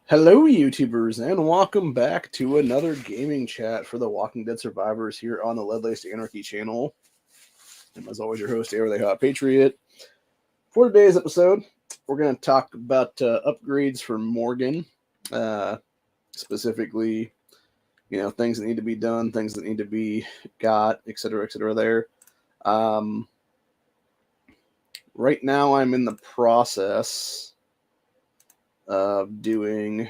Hello, YouTubers, and welcome back to another gaming chat for the Walking Dead survivors here on the Lead Laced Anarchy channel. And as always, your host, Air the Hot Patriot. For today's episode, we're going to talk about upgrades for Morgan, specifically, things that need to be done, things that need to be got, etc., there. Right now, I'm in the process of doing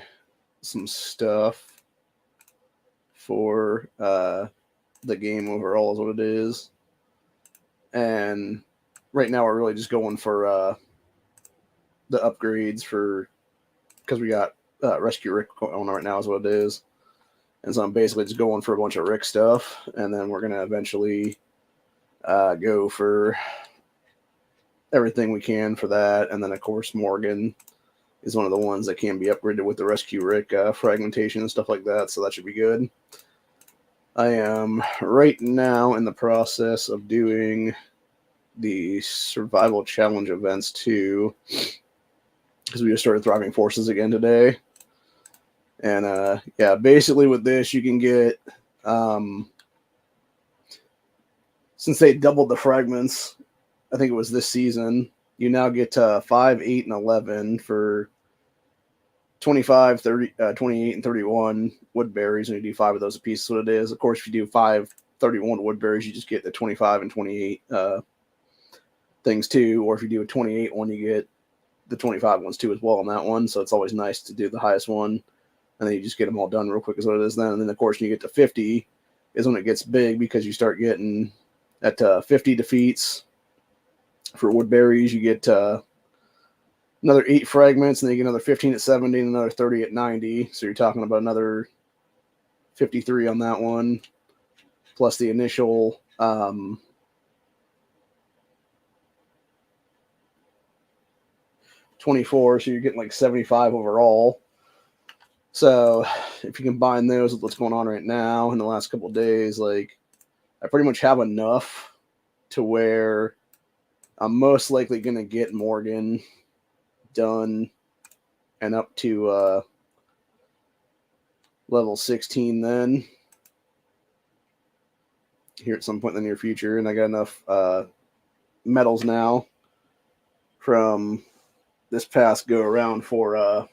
some stuff for the game overall is what it is. And right now we're really just going for the upgrades because we got Rescue Rick going on right now is what it is. And so I'm basically just going for a bunch of Rick stuff, and then we're going to eventually go for everything we can for that. And then, of course, Morgan is one of the ones that can be upgraded with the Rescue Rick fragmentation and stuff like that, so that should be good. I am right now in the process of doing the survival challenge events too, because we just started Thriving Forces again today. And yeah, basically with this you can get, since they doubled the fragments, I think it was this season, you now get 5, 8, and 11 for 25, 30, 28, and 31 woodberries, and you do 5 of those a piece. That's what it is. Of course, if you do 5, 31 woodberries, you just get the 25 and 28 things too. Or if you do a 28 one, you get the 25 ones too as well on that one. So it's always nice to do the highest one, and then you just get them all done real quick is what it is then. And then, of course, when you get to 50 is when it gets big, because you start getting at 50 defeats for woodberries, you get another 8 fragments, and then you get another 15 at 70 and another 30 at 90. So you're talking about another 53 on that one, plus the initial 24. So you're getting like 75 overall. So if you combine those with what's going on right now in the last couple of days, like, I pretty much have enough to where I'm most likely going to get Morgan done and up to level 16 then here at some point in the near future. And I got enough medals now from this past go around for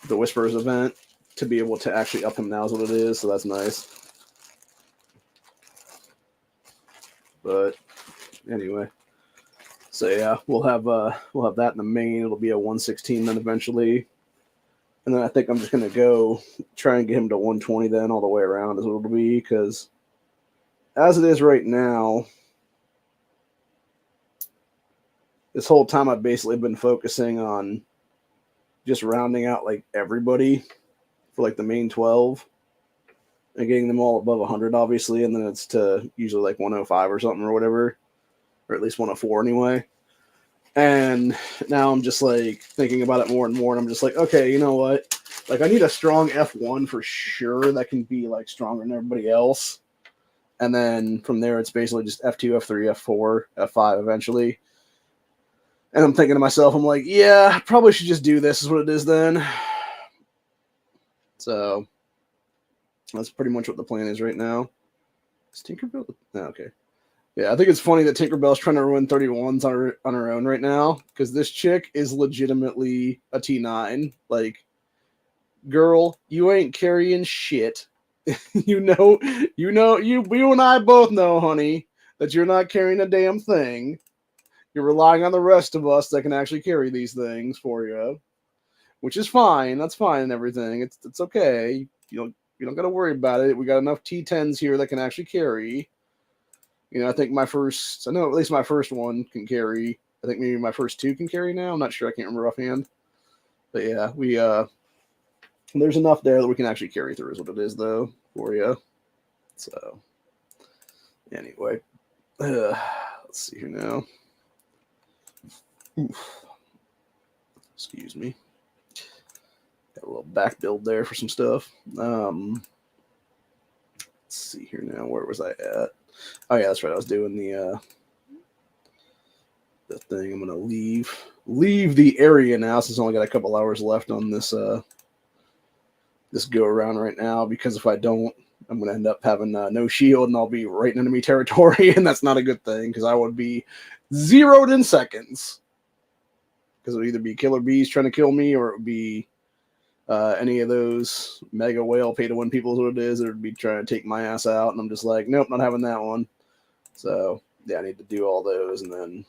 the Whisperers event to be able to actually up him now is what it is. So that's nice. But anyway, so yeah, we'll have that in the main. It'll be a 116 then eventually, and then I think I'm just gonna go try and get him to 120 then all the way around is what it'll be, because as it is right now, this whole time I've basically been focusing on just rounding out like everybody for like the main 12 and getting them all above 100 obviously, and then it's to usually like 105 or something or whatever, or at least 104 anyway. And now I'm just like thinking about it more and more, and I'm just like, okay, you know what? Like, I need a strong F1 for sure that can be like stronger than everybody else. And then from there, it's basically just F2, F3, F4, F5 eventually. And I'm thinking to myself, I'm like, yeah, I probably should just do this is what it is then. So that's pretty much what the plan is right now. Is Tinkerbell? Oh, okay. Yeah, I think it's funny that Tinkerbell's trying to ruin 31s on her own right now, because this chick is legitimately a T9. Like, girl, you ain't carrying shit. you and I both know, honey, that you're not carrying a damn thing. You're relying on the rest of us that can actually carry these things for you, which is fine. That's fine and everything. It's okay. You don't got to worry about it. We got enough T10s here that can actually carry. I think at least my first one can carry. I think maybe my first 2 can carry now. I'm not sure. I can't remember offhand. But yeah, there's enough there that we can actually carry through is what it is, though, for you. So, anyway. Let's see here now. Oof. Excuse me. Got a little back build there for some stuff. Let's see here now. Where was I at? Oh, yeah, that's right. I was doing the the thing. I'm gonna leave the area now since I only got a couple hours left on this this go around right now, because if I don't, I'm gonna end up having no shield and I'll be right in enemy territory, and that's not a good thing because I would be zeroed in seconds. Because it would either be killer bees trying to kill me, or it would be any of those mega whale pay to win people is what it is. It would be trying to take my ass out, and I'm just like, nope, not having that one. So yeah, I need to do all those and then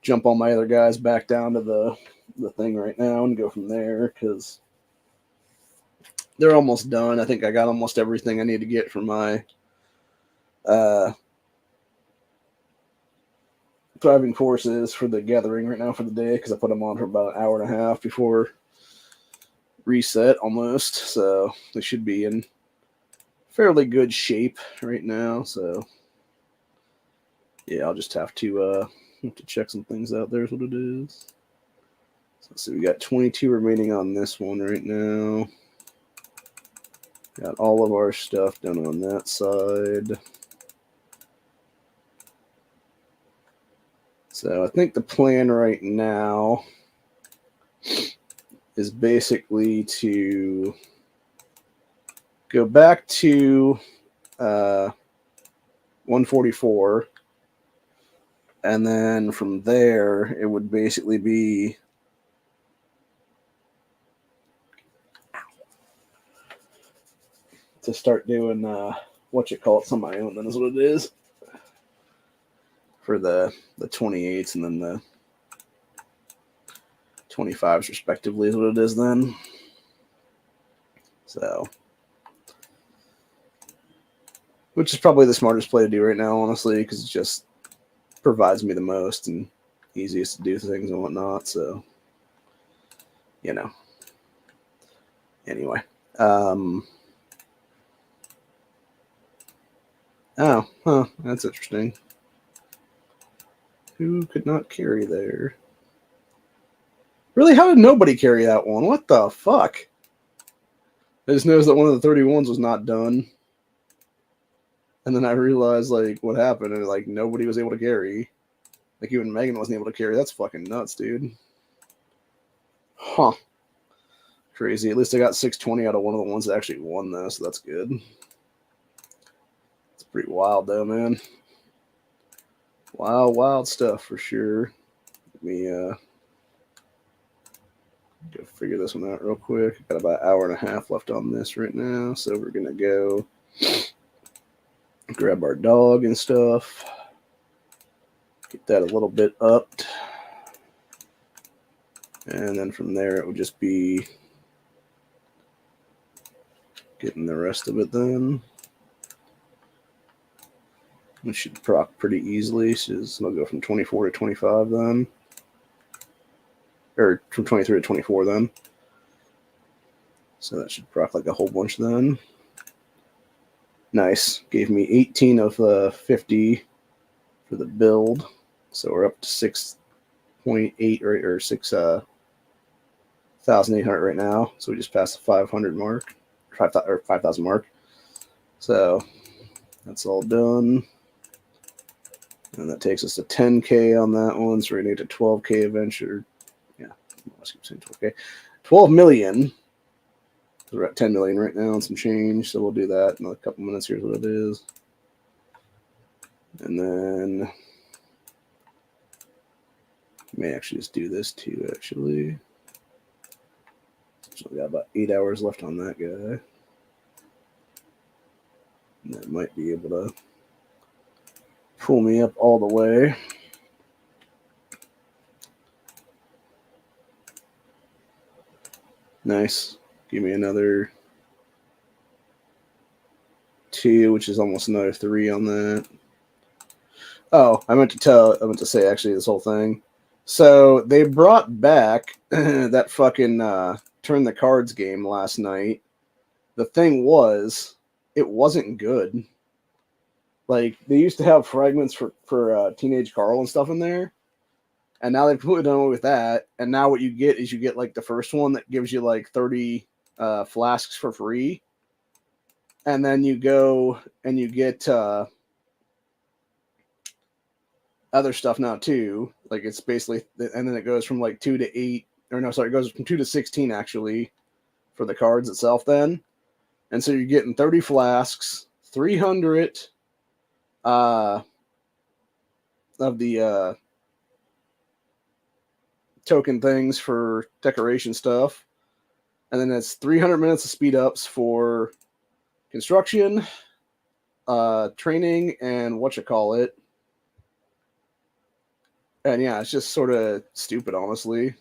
jump all my other guys back down to the thing right now and go from there, because they're almost done. I think I got almost everything I need to get for my driving forces for the gathering right now for the day, because I put them on for about an hour and a half before reset almost. So they should be in fairly good shape right now. So yeah, I'll just have to check some things out. There's what it is. So let's see, we got 22 remaining on this one right now. Got all of our stuff done on that side. So I think the plan right now is basically to go back to 144, and then from there it would basically be to start doing some of my own, then is what it is, for the 28s and then the 25s respectively is what it is then. So, which is probably the smartest play to do right now, honestly, because it just provides me the most and easiest to do things and whatnot. So, you know. Anyway. Oh, that's interesting. Who could not carry there? Really? How did nobody carry that one? What the fuck? I just noticed that one of the 31s was not done. And then I realized, like, what happened, and, like, nobody was able to carry. Like, even Megan wasn't able to carry. That's fucking nuts, dude. Huh. Crazy. At least I got 620 out of one of the ones that actually won, though, so that's good. It's pretty wild, though, man. Wild stuff, for sure. Let me, go figure this one out real quick. Got about an hour and a half left on this right now, so we're gonna go grab our dog and stuff. Get that a little bit upped, and then from there it would just be getting the rest of it then. We should proc pretty easily, so I'll go from 24 to 25 then. Or from 23 to 24 then. So that should proc like a whole bunch then. Nice. Gave me 18 of 50 for the build. So we're up to 6.8 or 6,800 right now. So we just passed the 500 mark, 5,000 mark. So that's all done. And that takes us to 10K on that one. So we're going to get to 12K eventually. Yeah, let's keep saying 12K. 12 million. We're at 10 million right now and some change. So we'll do that in a couple minutes. Here's what it is. And then may actually just do this too, actually. So we got about 8 hours left on that guy. And that might be able to pull me up all the way. Nice. Give me another 2, which is almost another 3 on that. Oh, I meant to say actually this whole thing. So they brought back that fucking turn the cards game last night. The thing was, it wasn't good. Like, they used to have fragments for Teenage Carl and stuff in there, and now they've completely done away with that. And now what you get is you get like the first one that gives you like 30 flasks for free, and then you go and you get other stuff now too. Like it's basically, and then it goes from like 2 to 8, or no, sorry, it goes from 2 to 16 actually for the cards itself then. And so you're getting 30 flasks, 300 of the token things for decoration stuff. And then it's 300 minutes of speed ups for construction, training, and whatchamacallit. And yeah, it's just sort of stupid, honestly.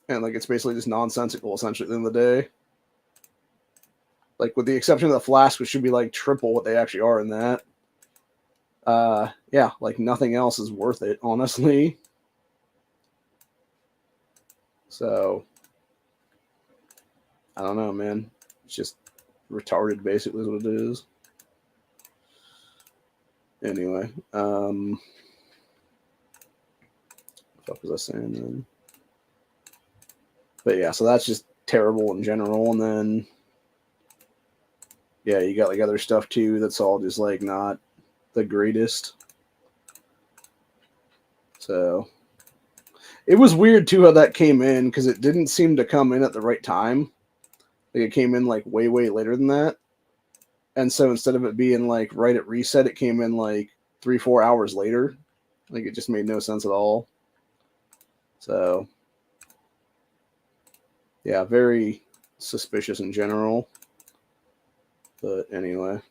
And like it's basically just nonsensical, essentially, at the end of the day. Like with the exception of the flask, which should be like triple what they actually are in that. Yeah, like nothing else is worth it, honestly. So I don't know, man. It's just retarded, basically, is what it is. Anyway, what the fuck was I saying then? But yeah, so that's just terrible in general. And then, yeah, you got like other stuff too that's all just like not the greatest. So it was weird too how that came in because it didn't seem to come in at the right time. Like it came in like way, way later than that. And so instead of it being like right at reset, it came in like 3-4 hours later. Like it just made no sense at all. So yeah, very suspicious in general. But anyway.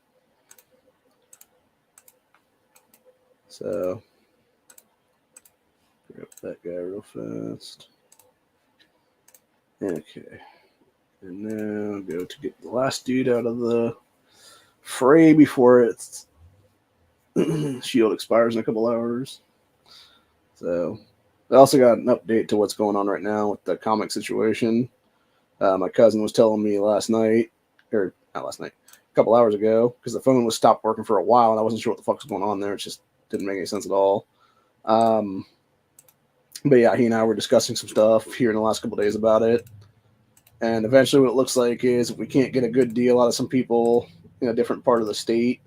So grab that guy real fast. Okay. And now go to get the last dude out of the fray before its shield expires in a couple hours. So I also got an update to what's going on right now with the comic situation. My cousin was telling me last night, or not last night, a couple hours ago, because the phone was stopped working for a while and I wasn't sure what the fuck was going on there. It just didn't make any sense at all. But yeah, he and I were discussing some stuff here in the last couple days about it. And eventually what it looks like is if we can't get a good deal out of some people in a different part of the state,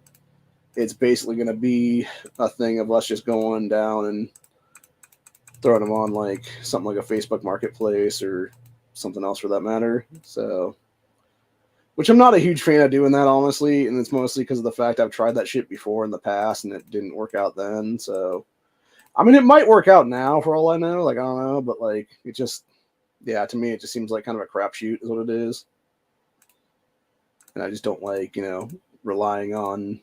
it's basically going to be a thing of us just going down and throwing them on like something like a Facebook marketplace or something else for that matter. So, which I'm not a huge fan of doing that, honestly. And it's mostly because of the fact I've tried that shit before in the past and it didn't work out then. So, I mean, it might work out now for all I know. Like, I don't know. But like, it just, yeah, to me, it just seems like kind of a crapshoot is what it is. And I just don't like, relying on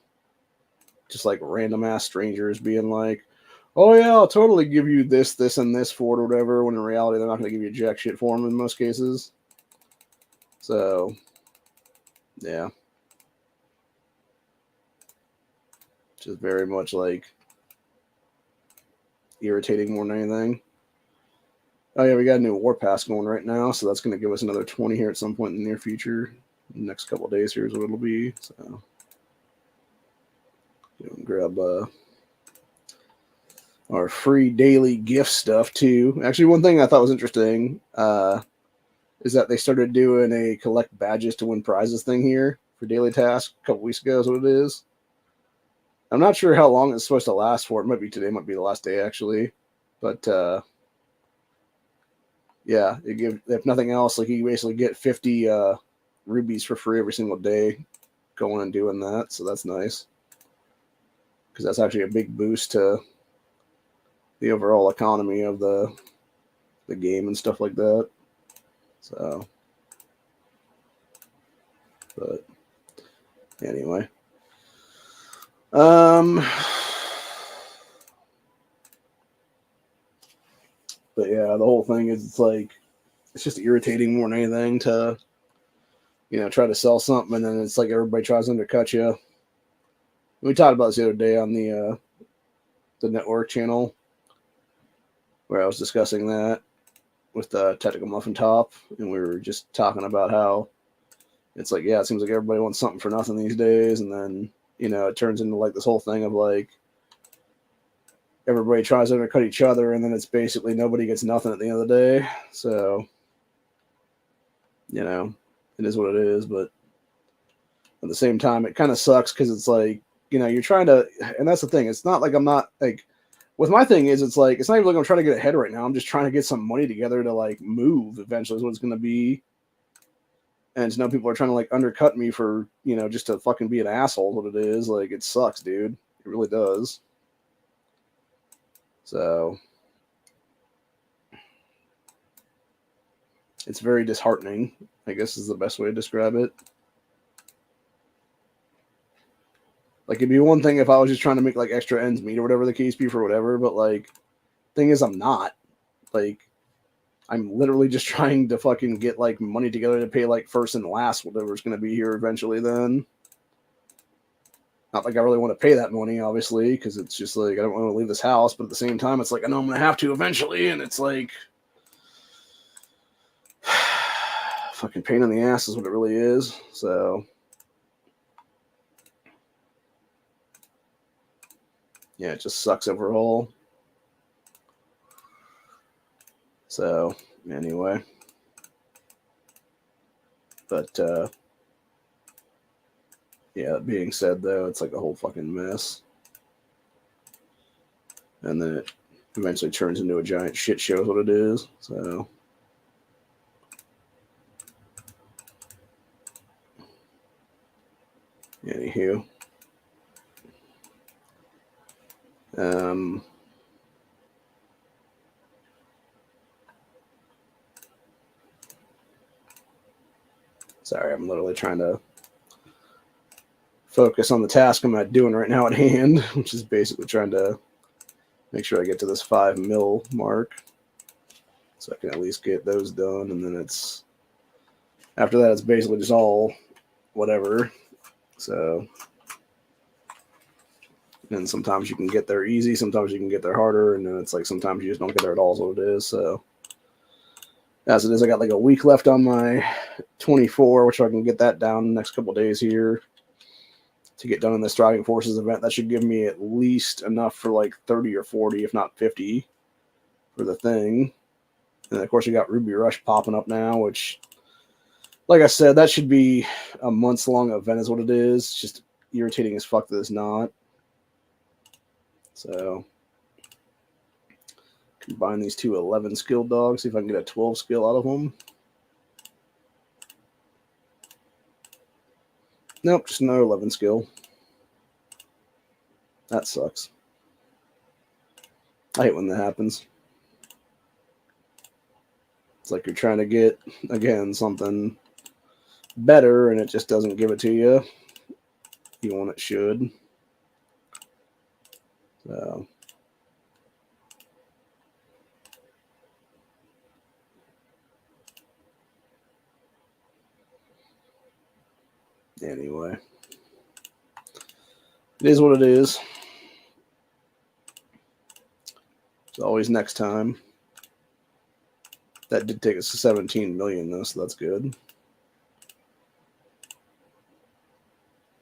just like random ass strangers being like, oh yeah, I'll totally give you this, this, and this for it or whatever, when in reality they're not going to give you jack shit for them in most cases. So, yeah. Just very much like irritating more than anything. Oh yeah, we got a new war pass going right now, so that's going to give us another 20 here at some point in the near future. The next couple of days here is what it'll be. So, grab our free daily gift stuff too. Actually, one thing I thought was interesting is that they started doing a collect badges to win prizes thing here for daily tasks a couple weeks ago is what it is. I'm not sure how long it's supposed to last for. It might be today, might be the last day actually. But yeah, it gives, if nothing else, like you basically get 50 rubies for free every single day going and doing that. So that's nice. Because that's actually a big boost to the overall economy of the game and stuff like that. So, but anyway, but yeah, the whole thing is it's just irritating more than anything to try to sell something and then it's like everybody tries to undercut you. We talked about this the other day on the network channel where I was discussing that with the Technical Muffin Top, and we were just talking about how it's like, yeah, it seems like everybody wants something for nothing these days, and then it turns into like this whole thing of like everybody tries to undercut each other, and then it's basically nobody gets nothing at the end of the day. So it is what it is, but at the same time, it kind of sucks because it's like you know, you're trying to, and that's the thing. It's not like I'm not like, with my thing is, it's like, it's not even like I'm trying to get ahead right now. I'm just trying to get some money together to like move eventually is what it's going to be. And to know people are trying to like undercut me for, you know, just to fucking be an asshole, what it is. Like, it sucks, dude. It really does. So it's very disheartening, I guess is the best way to describe it. Like, it'd be one thing if I was just trying to make like extra ends meet or whatever the case be for whatever, but like, thing is, I'm not. Like, I'm literally just trying to fucking get like money together to pay like first and last whatever's going to be here eventually. Then, not like I really want to pay that money, obviously, because it's just like I don't want to leave this house, but at the same time, it's like I know I'm going to have to eventually, and it's like fucking pain in the ass is what it really is. So yeah, it just sucks overall. So anyway, but yeah, that being said, though, it's like a whole fucking mess, and then it eventually turns into a giant shit show is what it is. So anywho, sorry, I'm literally trying to focus on the task I'm not doing right now at hand, which is basically trying to make sure I get to this 5 mil mark, so I can at least get those done, and then it's after that it's basically just all whatever. So, and sometimes you can get there easy, sometimes you can get there harder, and then it's like sometimes you just don't get there at all is what it is. So as it is, I got like a week left on my 24, which I can get that down the next couple of days here to get done in this Driving Forces event. That should give me at least enough for like 30 or 40, if not 50 for the thing. And of course, we got Ruby Rush popping up now, which, like I said, that should be a months-long event is what it is. It's just irritating as fuck that it's not. So combine these two 11 skill dogs, see if I can get a 12 skill out of them. Nope, just another 11 skill. That sucks. I hate when that happens. It's like you're trying to get, again, something better and it just doesn't give it to you even when it should. So anyway, it is what it is. It's always next time. That did take us to 17 million though, so that's good.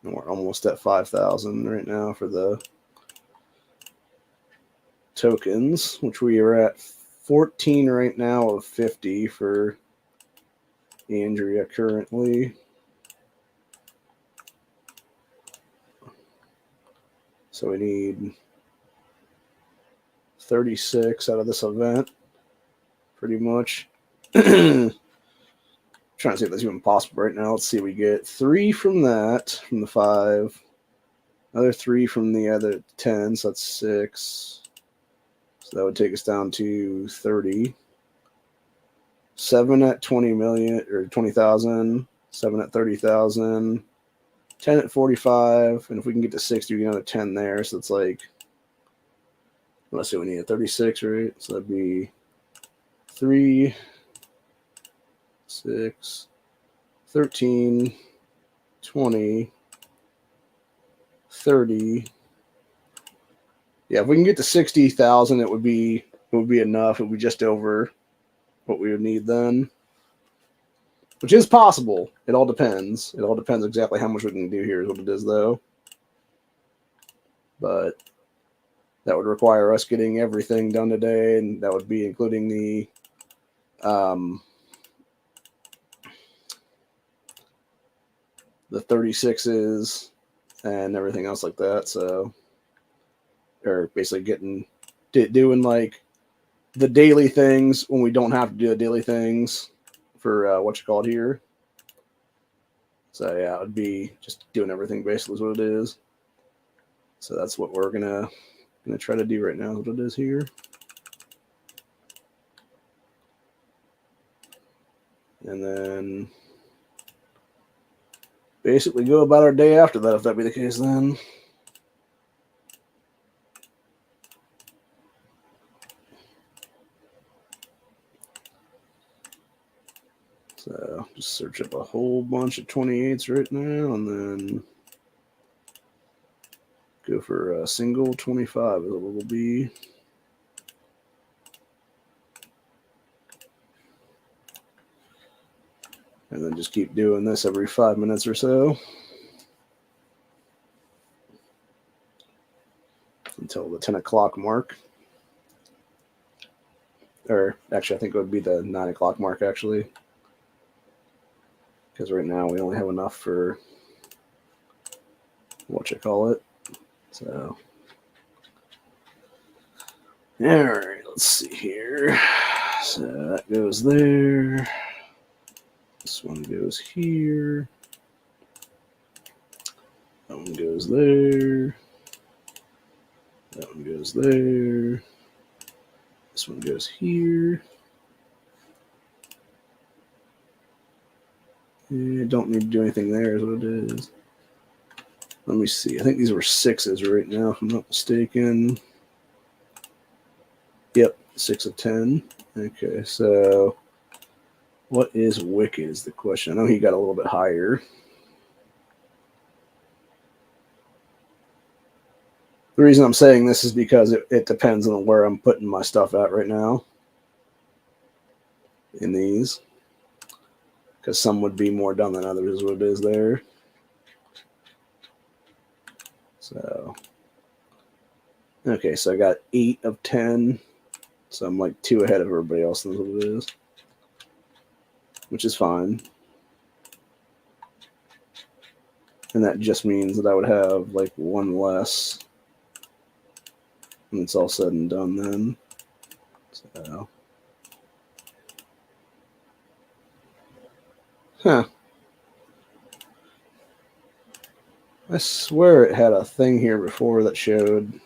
And we're almost at 5,000 right now for the tokens, which we are at 14 right now of 50 for Andrea currently. So we need 36 out of this event, pretty much. Trying to see if that's even possible right now. Let's see. We get 3 from that, from the 5. Another 3 from the other 10, so that's 6. So that would take us down to 30. 7 at 20 million or 20,000. 7 at 30,000. 10 at 45. And if we can get to 60, we get another 10 there. So it's like, let's see, we need a 36, right? So that'd be 3, 6, 13, 20, 30. Yeah, if we can get to 60,000, it would be enough. It would be just over what we would need then, which is possible. It all depends. It all depends exactly how much we can do here is what it is, though. But that would require us getting everything done today, and that would be including the the 36s, and everything else like that. So, or basically doing like the daily things when we don't have to do the daily things for what you call it here. So yeah, it would be just doing everything basically is what it is. So that's what we're gonna try to do right now. What it is here. And then basically go about our day after that, if that be the case then. So just search up a whole bunch of 28s right now, and then go for a single 25 is what it will be. And then just keep doing this every 5 minutes or so until the 10 o'clock mark. Or actually, I think it would be the 9 o'clock mark, actually. Because right now we only have enough for what you call it. So, all right, let's see here. So that goes there. This one goes here. That one goes there. That one goes there. This one goes here. Don't need to do anything there is what it is. Let me see. I think these were 6s right now, if I'm not mistaken. Yep, 6 of 10. Okay, so what is Wicked is the question. I know he got a little bit higher. The reason I'm saying this is because it depends on where I'm putting my stuff at right now in these. Because some would be more done than others is what it is there. So, okay, so I got 8 of 10. So I'm like 2 ahead of everybody else. That's what it is. Which is fine. And that just means that I would have like 1 less when it's all said and done then. So, huh. I swear it had a thing here before that showed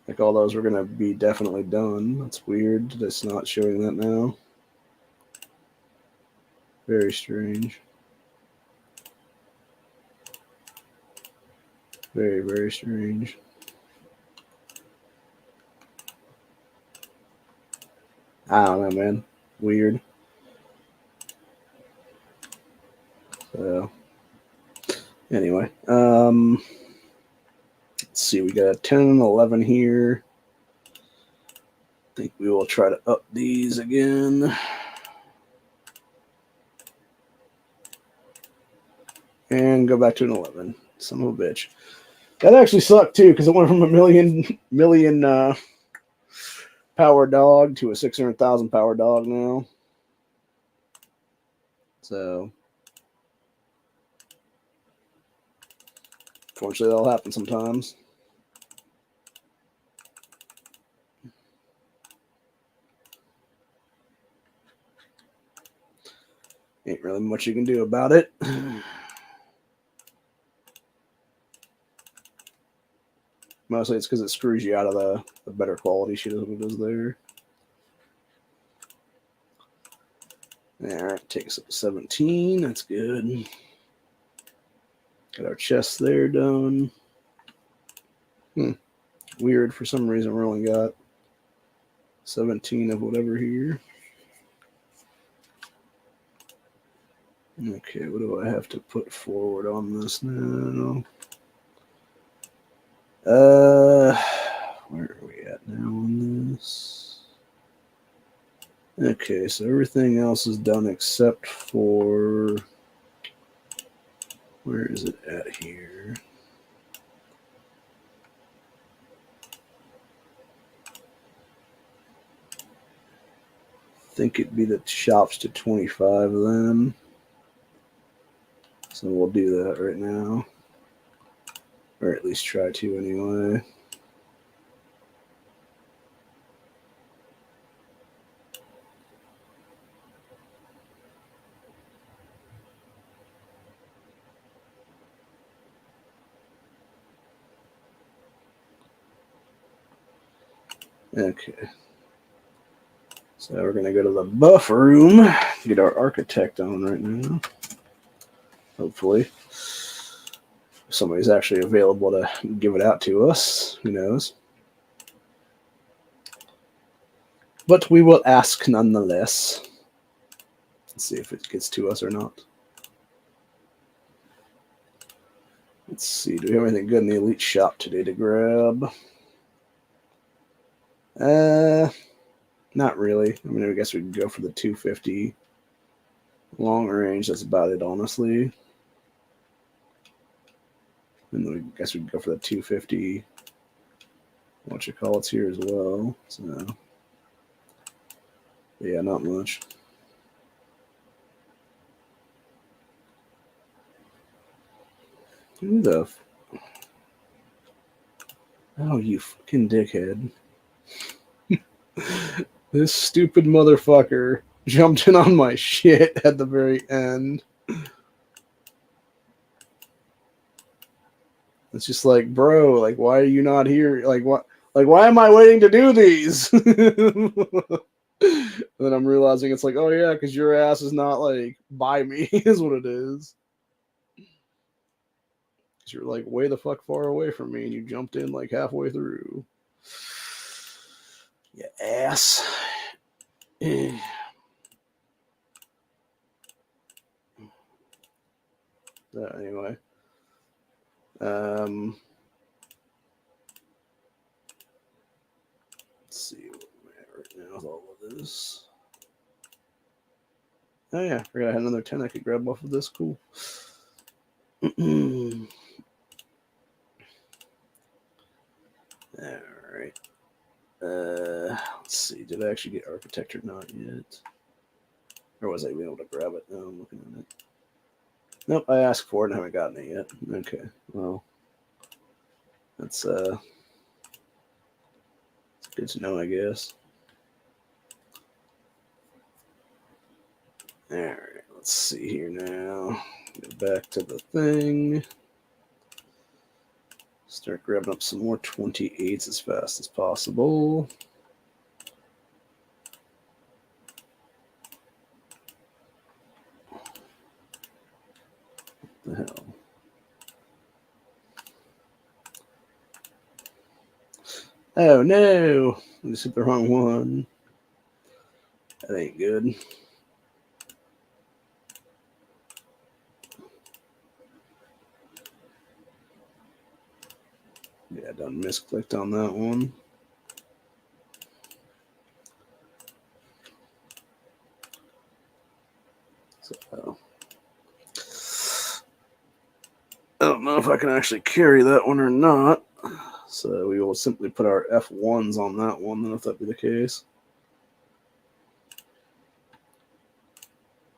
like all those were going to be definitely done. That's weird that it's not showing that now. Very strange. Very, very strange. I don't know, man. Weird. So, anyway, let's see. We got a 10 and 11 here. I think we will try to up these again. And go back to an 11. Son of a bitch. That actually sucked too, because it went from a million power dog to a 600,000 power dog now. So, fortunately, that'll happen sometimes. Ain't really much you can do about it. Mostly it's because it screws you out of the better quality shit as it is there. All right, takes up 17. That's good. Got our chest there done. Weird. For some reason, we only got 17 of whatever here. Okay, what do I have to put forward on this now? Where are we at now on this? Okay, so everything else is done except for, where is it at here? I think it'd be the shops to 25 then. So we'll do that right now. Or at least try to anyway. Okay. So we're going to go to the buff room, get our architect on right now. Hopefully. If somebody's actually available to give it out to us. Who knows? But we will ask nonetheless. Let's see if it gets to us or not. Let's see. Do we have anything good in the Elite Shop today to grab? Not really. I mean, I guess we could go for the 250 long range. That's about it, honestly. And then I guess we could go for the 250. What you call it's here as well. So, yeah, not much. Who the? Oh, you fucking dickhead! This stupid motherfucker jumped in on my shit at the very end. It's just like, bro, like, why are you not here? Like, what? Like, why am I waiting to do these? And then I'm realizing it's like, oh yeah, because your ass is not like by me, is what it is. Because you're like way the fuck far away from me, and you jumped in like halfway through. You ass. Anyway. Let's see what I'm at right now with all of this. Oh yeah, I forgot I had another 10 I could grab off of this. Cool. Alright. Let's see. Did I actually get architect or not yet? Or was I even able to grab it? No, I'm looking at it. Nope, I asked for it and haven't gotten it yet. Okay, well, that's good to know, I guess. All right, let's see here now. Get back to the thing. Start grabbing up some more 28s as fast as possible. What the hell? Oh no! I just hit the wrong one. That ain't good. Yeah, I done misclicked on that one. So, I don't know if I can actually carry that one or not. So we will simply put our F1s on that one, then, if that be the case.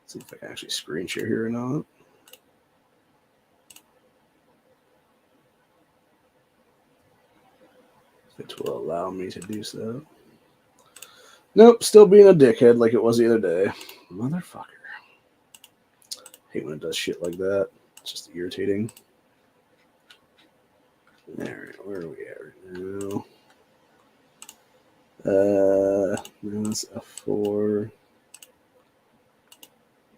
Let's see if I can actually screen share here or not. It will allow me to do so. Nope, still being a dickhead like it was the other day. Motherfucker. Hate when it does shit like that. It's just irritating. Alright, where are we at right now? That's F4.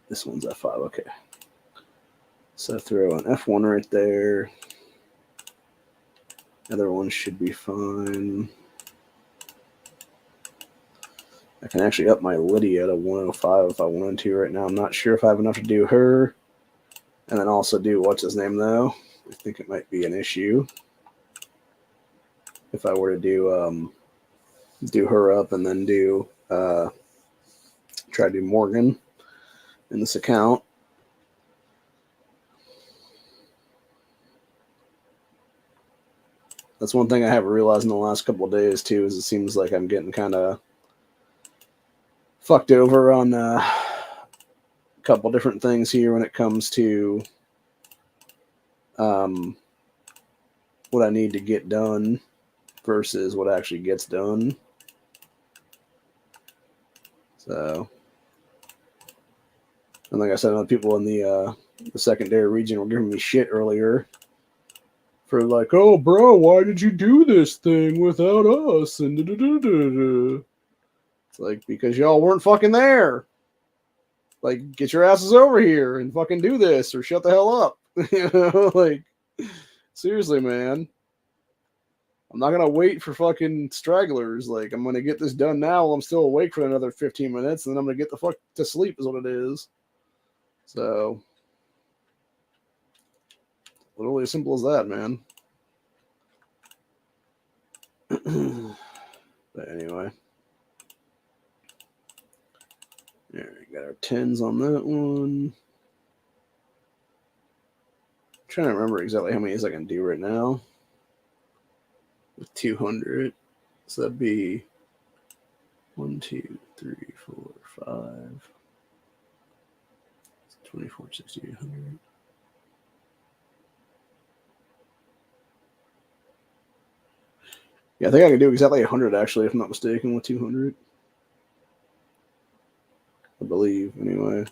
This one's F5, okay. So throw an F1 right there. Other one should be fine. I can actually up my Lydia to 105 if I wanted to right now. I'm not sure if I have enough to do her. And then also do, what's his name though? I think it might be an issue. If I were to do her up and then do try to do Morgan in this account. That's one thing I haven't realized in the last couple of days too, is it seems like I'm getting kind of fucked over on a couple different things here when it comes to what I need to get done versus what actually gets done. So, and like I said, other people in the secondary region were giving me shit earlier for like, oh, bro, why did you do this thing without us? And da-da-da-da-da. It's like, because y'all weren't fucking there. Like, get your asses over here and fucking do this or shut the hell up. You know, like, seriously, man. I'm not going to wait for fucking stragglers. Like, I'm going to get this done now while I'm still awake for another 15 minutes, and then I'm going to get the fuck to sleep is what it is. So, literally as simple as that, man. But anyway. There, we got our 10s on that one. I'm trying to remember exactly how many I can do right now. With 200. So that'd be 1, 2, 3, 4, 5. 24, 6,800. Yeah, I think I can do exactly 100 actually, if I'm not mistaken, with 200. I believe, anyway.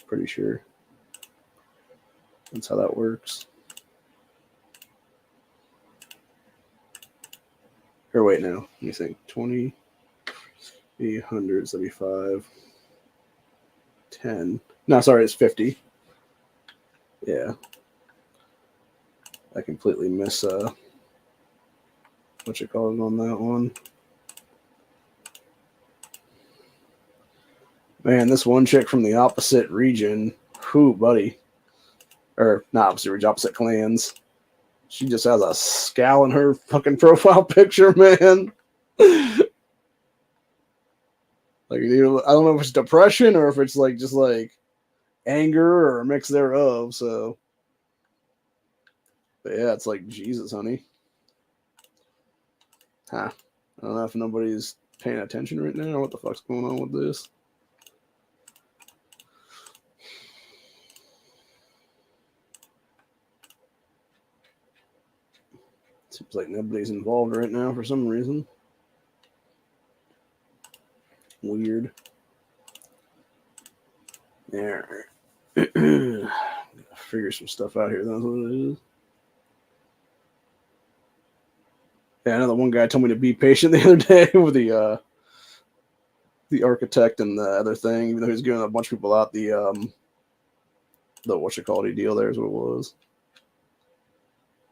Pretty sure. That's how that works. Or wait, no. Let me think. 20, 800, so that'd be 5. 10. No, sorry, it's 50. Yeah. I completely miss what you call it on that one. Man, this one chick from the opposite region, who, buddy? Or not opposite region, opposite clans. She just has a scowl in her fucking profile picture, man. Like, dude, I don't know if it's depression or if it's like just like anger or a mix thereof. So, but yeah, it's like Jesus, honey. Huh. I don't know if nobody's paying attention right now. What the fuck's going on with this? Seems like nobody's involved right now for some reason. Weird. There. Figure some stuff out here. That's what it is. Yeah, another one guy told me to be patient the other day with the architect and the other thing, even though he's giving a bunch of people out the whatchamacallit deal there is what it was.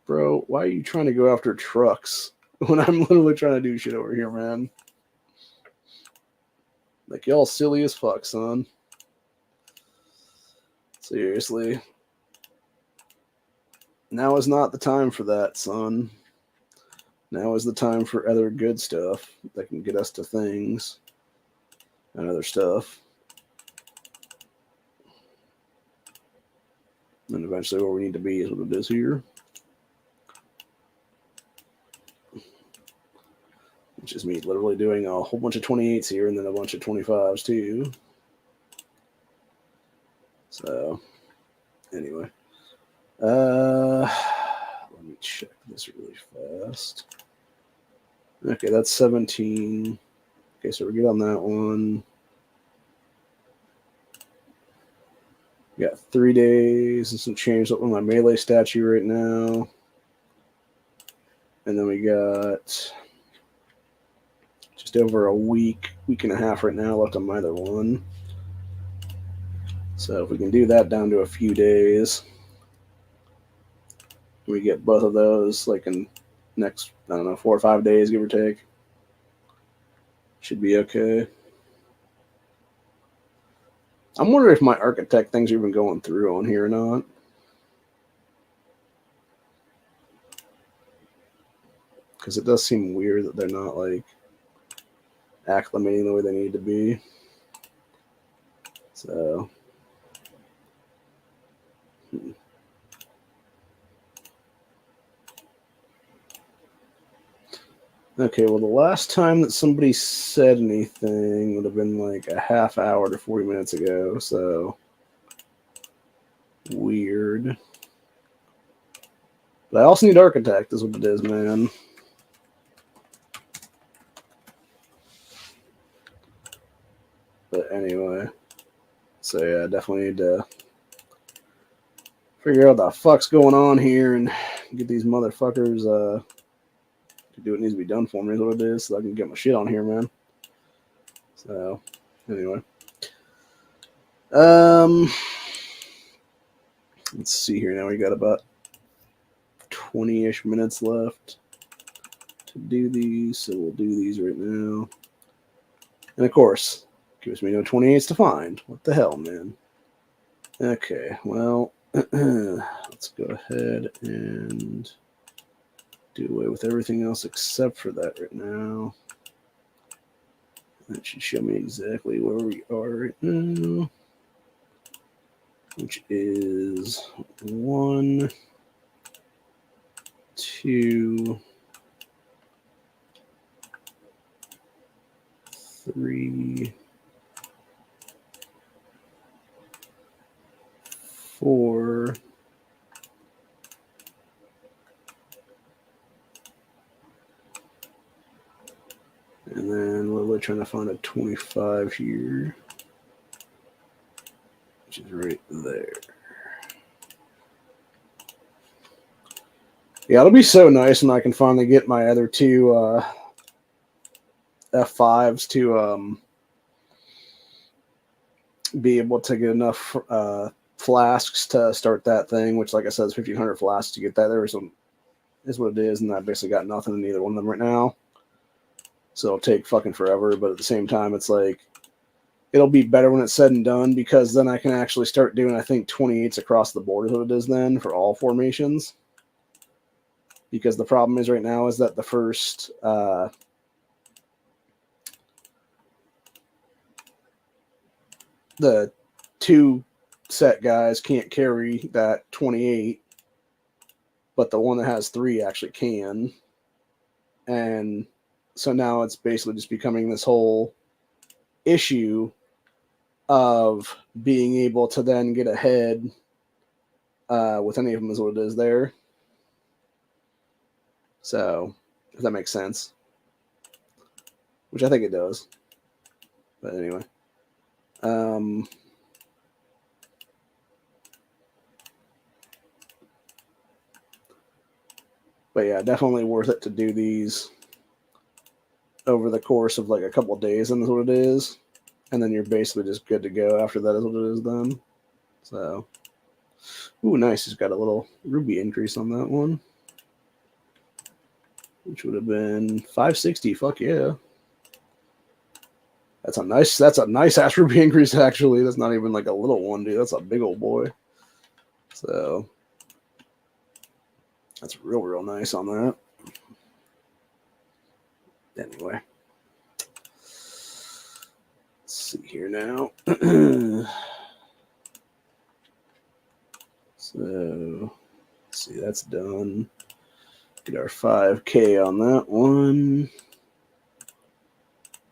Bro, why are you trying to go after trucks when I'm literally trying to do shit over here, man? Like, y'all silly as fuck, son. Seriously. Now is not the time for that, son. Now is the time for other good stuff that can get us to things and other stuff. And eventually where we need to be is what it is here. Which is me literally doing a whole bunch of 28s here and then a bunch of 25s too. So, anyway. Let me check this really fast. Okay, that's 17. Okay, so we're good on that one. We got 3 days and some change up on my melee statue right now. And then we got just over a week and a half right now left on my other one. So if we can do that down to a few days, we get both of those like in next, I don't know, 4 or 5 days, give or take. Should be okay. I'm wondering if my architect things are even going through on here or not. Because it does seem weird that they're not like acclimating the way they need to be. So. Okay, well, the last time that somebody said anything would have been like a half hour to 40 minutes ago, so weird. weird. But I also need Architect, is what it is, man. But anyway. So yeah, I definitely need to figure out what the fuck's going on here and get these motherfuckers to do what needs to be done for me, is what it is, so I can get my shit on here, man. So, anyway. Let's see here now. We got about 20-ish minutes left to do these, so we'll do these right now. And of course, gives me no 28s to find. What the hell, man? Okay, well, let's go ahead and do away with everything else except for that right now. That should show me exactly where we are right now, which is 1, 2, 3, 4, and then we're trying to find a 25 here, which is right there. Yeah, it'll be so nice when I can finally get my other two F5s to be able to get enough flasks to start that thing, which, like I said, is 1,500 flasks to get that. There is what it is, and I basically got nothing in either one of them right now. So it'll take fucking forever, but at the same time, it's like, it'll be better when it's said and done, because then I can actually start doing, I think, 28s across the board is what it is then, for all formations. Because the problem is right now is that the first the 2 set guys can't carry that 28, but the one that has 3 actually can. And so now it's basically just becoming this whole issue of being able to then get ahead with any of them is what it is there. So, if that makes sense. Which I think it does. But anyway. But yeah, definitely worth it to do these over the course of like a couple of days, and is what it is. And then you're basically just good to go after that is what it is then. So, ooh, nice. It's got a little ruby increase on that one, which would have been 560. Fuck yeah. That's a nice ass ruby increase, actually. That's not even like a little one, dude. That's a big old boy. So that's real nice on that. Anyway. Let's see here now. So let's see, that's done. Get our 5K on that one.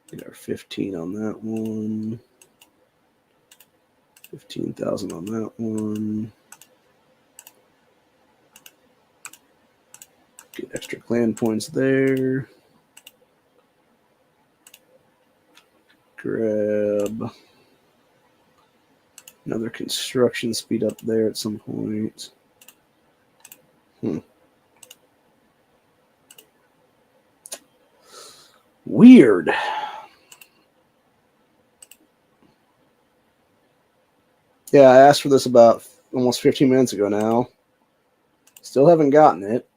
Get our 15 on that one. 15,000 on that one. Get extra clan points there. Grab another construction speed up there at some point. Weird. Yeah, I asked for this about almost 15 minutes ago now. Still haven't gotten it.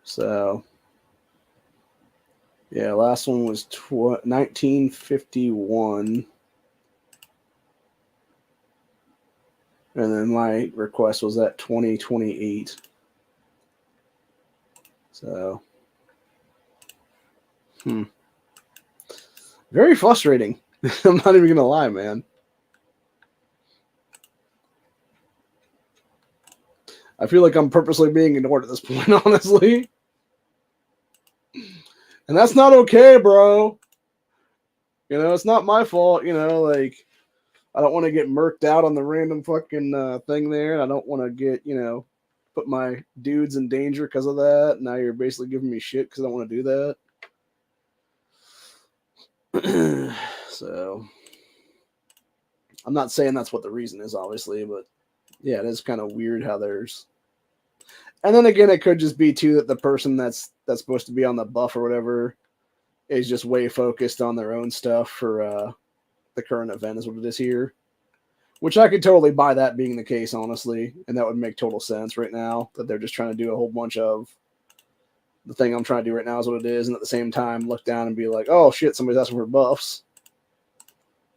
So, yeah, last one was 1951. And then my request was at 2028. So, very frustrating. I'm not even going to lie, man. I feel like I'm purposely being ignored at this point, honestly. And that's not okay, bro. You know, it's not my fault. You know, like I don't want to get murked out on the random fucking thing there. I don't want to get, you know, put my dudes in danger because of that. Now you're basically giving me shit because I don't want to do that. So I'm not saying that's what the reason is, obviously, but yeah, it is kind of weird how there's. And then again, it could just be too that the person that's supposed to be on the buff or whatever is just way focused on their own stuff for the current event, is what it is here. Which I could totally buy that being the case, honestly, and that would make total sense right now that they're just trying to do a whole bunch of the thing I'm trying to do right now is what it is, and at the same time look down and be like, oh shit, somebody's asking for buffs.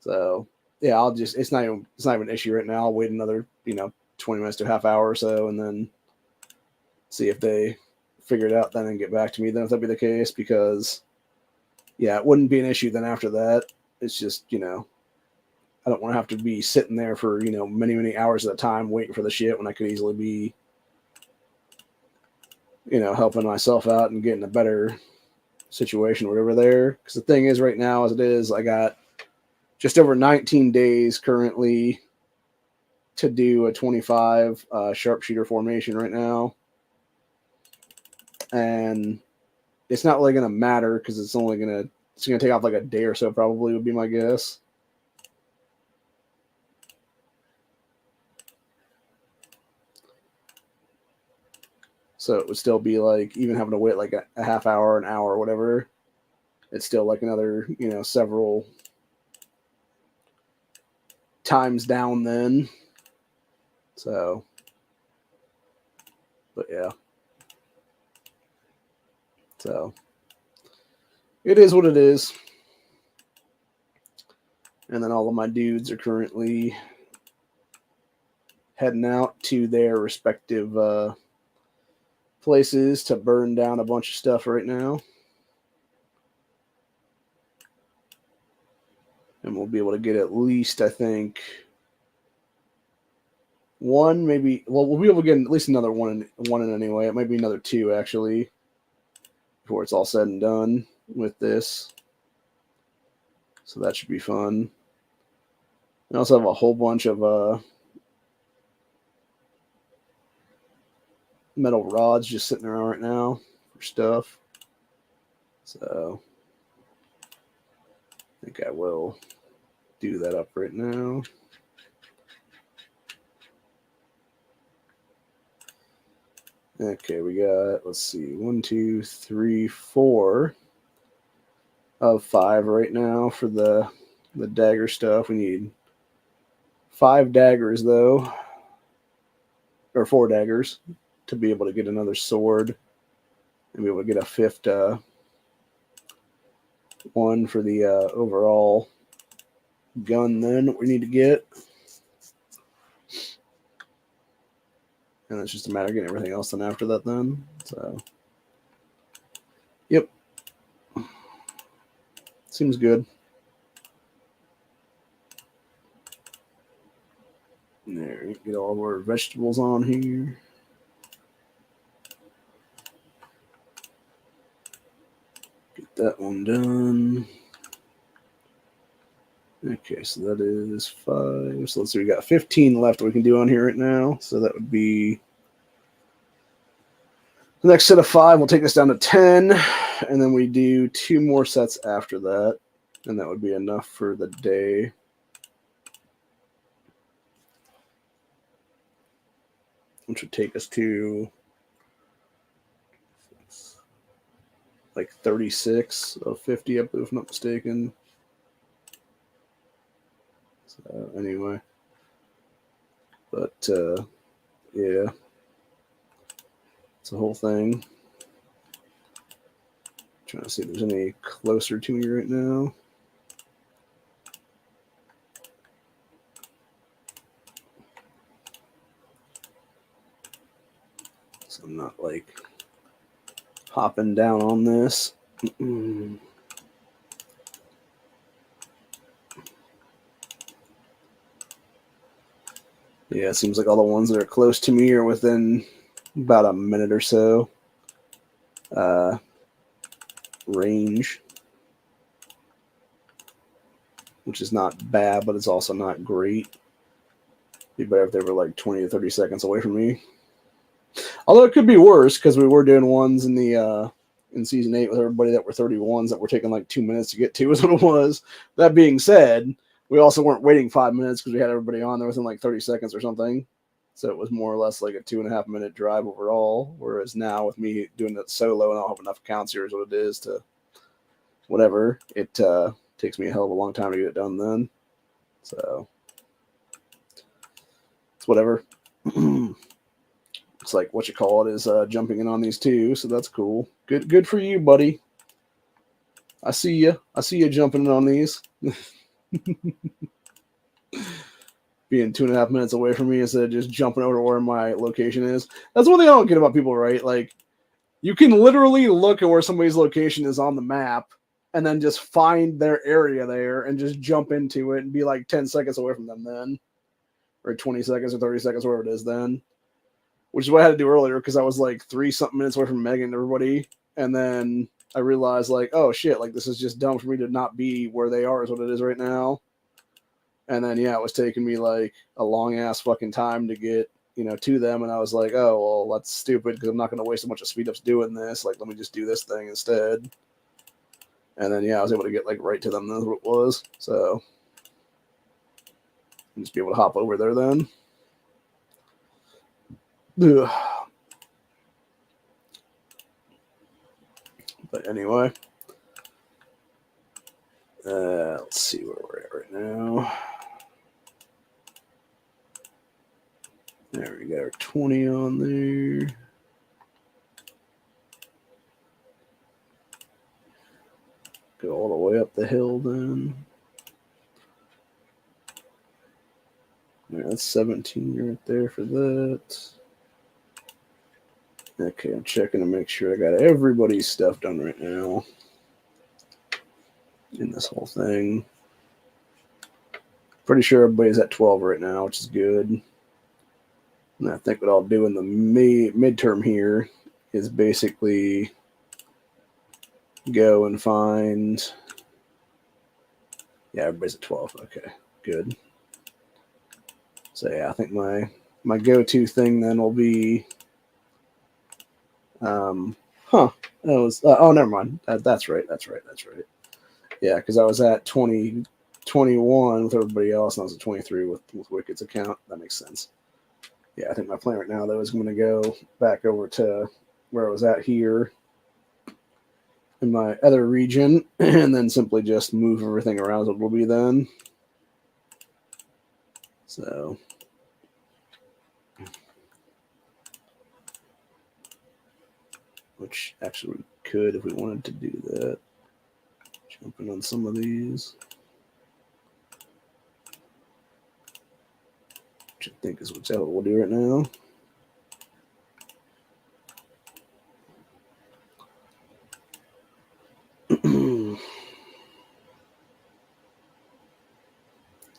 So yeah, I'll just it's not even an issue right now. I'll wait another 20 minutes to a half hour or so, and then see if they figure it out then and get back to me then if that be the case, because yeah, it wouldn't be an issue then after that. It's just I don't want to have to be sitting there for many hours at a time waiting for the shit when I could easily be helping myself out and getting a better situation or whatever there. Because the thing is, right now as it is, I got just over 19 days currently to do a 25 sharpshooter formation right now, and it's not really gonna matter because it's gonna take off like a day or so probably, would be my guess. So it would still be like, even having to wait like a half hour, an hour, or whatever, it's still like another, several times down then. So, but yeah. So, it is what it is. And then all of my dudes are currently heading out to their respective places to burn down a bunch of stuff right now. And we'll be able to get at least, I think, one, maybe. Well, we'll be able to get at least another one in anyway. It might be another two actually before it's all said and done with this. So that should be fun. I also have a whole bunch of metal rods just sitting around right now for stuff. So I think I will do that up right now. Okay, we got, let's see, 1, 2, 3, 4 of 5 right now for the dagger stuff. We need 5 daggers though, or 4 daggers to be able to get another sword and be able to get a 5th one for the overall gun then that we need to get. And it's just a matter of getting everything else done after that then. So, yep. Seems good. There, get all of our vegetables on here. Get that one done. Okay, so that is 5. So let's see, we got 15 left we can do on here right now. So that would be the next set of 5. We'll take this down to 10, and then we do 2 more sets after that, and that would be enough for the day. Which would take us to like 36 of 50, if I'm not mistaken. So anyway, but yeah, it's a whole thing. Trying to see if there's any closer to me right now. So I'm not like hopping down on this. Yeah, it seems like all the ones that are close to me are within about a minute or so range. which is not bad, but it's also not great. Be better if they were like 20 to 30 seconds away from me. Although it could be worse because we were doing ones in the in season 8 with everybody that were 31s that were taking like 2 minutes to get to is what it was. That being said, we also weren't waiting 5 minutes because we had everybody on there within like 30 seconds or something. So it was more or less like a 2.5 minute drive overall. Whereas now with me doing it solo and I don't have enough accounts here is what it is to whatever. It takes me a hell of a long time to get it done then. So it's whatever. It's like what you call it is jumping in on these two, so that's cool. Good for you, buddy. I see you. I see you jumping in on these. Being 2.5 minutes away from me instead of just jumping over to where my location is. That's one thing I don't get about people, right? Like, you can literally look at where somebody's location is on the map and then just find their area there and just jump into it and be like 10 seconds away from them then. Or 20 seconds or 30 seconds, whatever it is then. Which is what I had to do earlier because I was like 3-something minutes away from Megan and everybody. And then I realized, like, oh shit, like this is just dumb for me to not be where they are, is what it is right now. And then, yeah, it was taking me like a long ass fucking time to get, to them. And I was like, oh, well, that's stupid because I'm not going to waste a bunch of speed ups doing this. Like, let me just do this thing instead. And then, yeah, I was able to get like right to them. That's what it was. So, I'll just be able to hop over there then. Ugh. But anyway, let's see where we're at right now. There we got our 20 on there. Go all the way up the hill then. Yeah, that's 17 right there for that. Okay, I'm checking to make sure I got everybody's stuff done right now in this whole thing. Pretty sure everybody's at 12 right now, which is good. And I think what I'll do in the midterm here is basically go and find. Yeah, everybody's at 12. Okay, good. So yeah, I think my go-to thing then will be. That was. Oh, never mind. That's right. Yeah, because I was at 21 with everybody else, and I was at 23 with Wicked's account. That makes sense. Yeah, I think my plan right now, though, is I'm going to go back over to where I was at here in my other region, and then simply just move everything around as it will be then. So, which actually we could if we wanted to do that. Jumping on some of these. Which I think is what we'll do right now.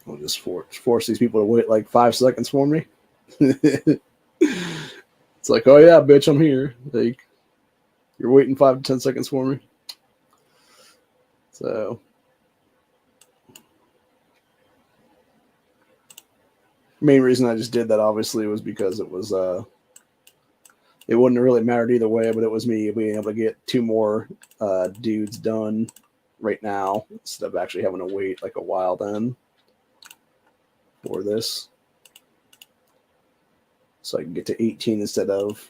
I'll just force these people to wait like 5 seconds for me. It's like, oh yeah, bitch, I'm here. Like, you're waiting 5 to 10 seconds for me. So, main reason I just did that obviously was because it was it wouldn't have really mattered either way, but it was me being able to get 2 more dudes done right now instead of actually having to wait like a while then for this. So I can get to 18 instead of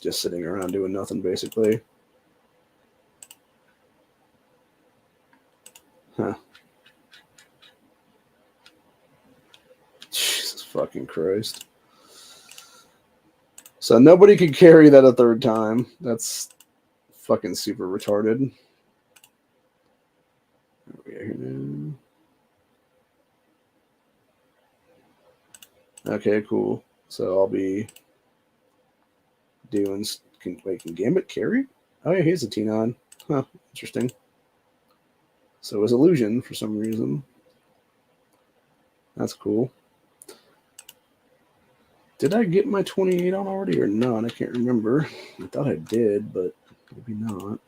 just sitting around doing nothing, basically. Huh. Jesus fucking Christ. So nobody could carry that a third time. That's fucking super retarded. Okay, cool. So I'll be doing. Can Gambit carry? Oh yeah, he's a T9. Huh, interesting. So is Illusion for some reason. That's cool. Did I get my 28 on already or not? I can't remember. I thought I did, but maybe not.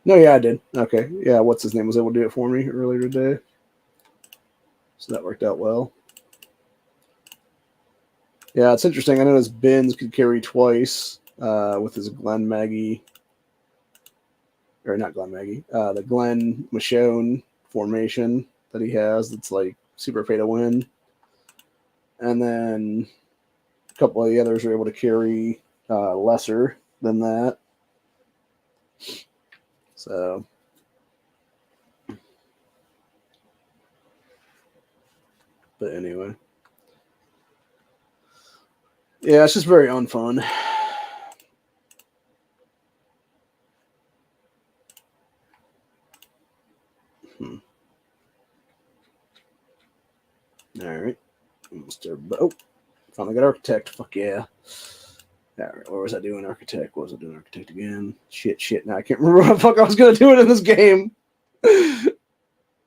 No, yeah, I did. Okay. Yeah, what's his name was able to do it for me earlier today. So that worked out well. Yeah, it's interesting. I noticed Benz could carry twice with his Glenn Maggie, or not Glenn Maggie, the Glenn Michonne formation that he has that's like super pay to win. And then a couple of the others are able to carry lesser than that. So, but anyway. Yeah, it's just very unfun. Hmm. All right. Almost everybody. Oh, finally got Architect. Fuck yeah. All right. What was I doing? Architect. What was I doing? Architect again? Shit. Now I can't remember what the fuck I was going to do it in this game.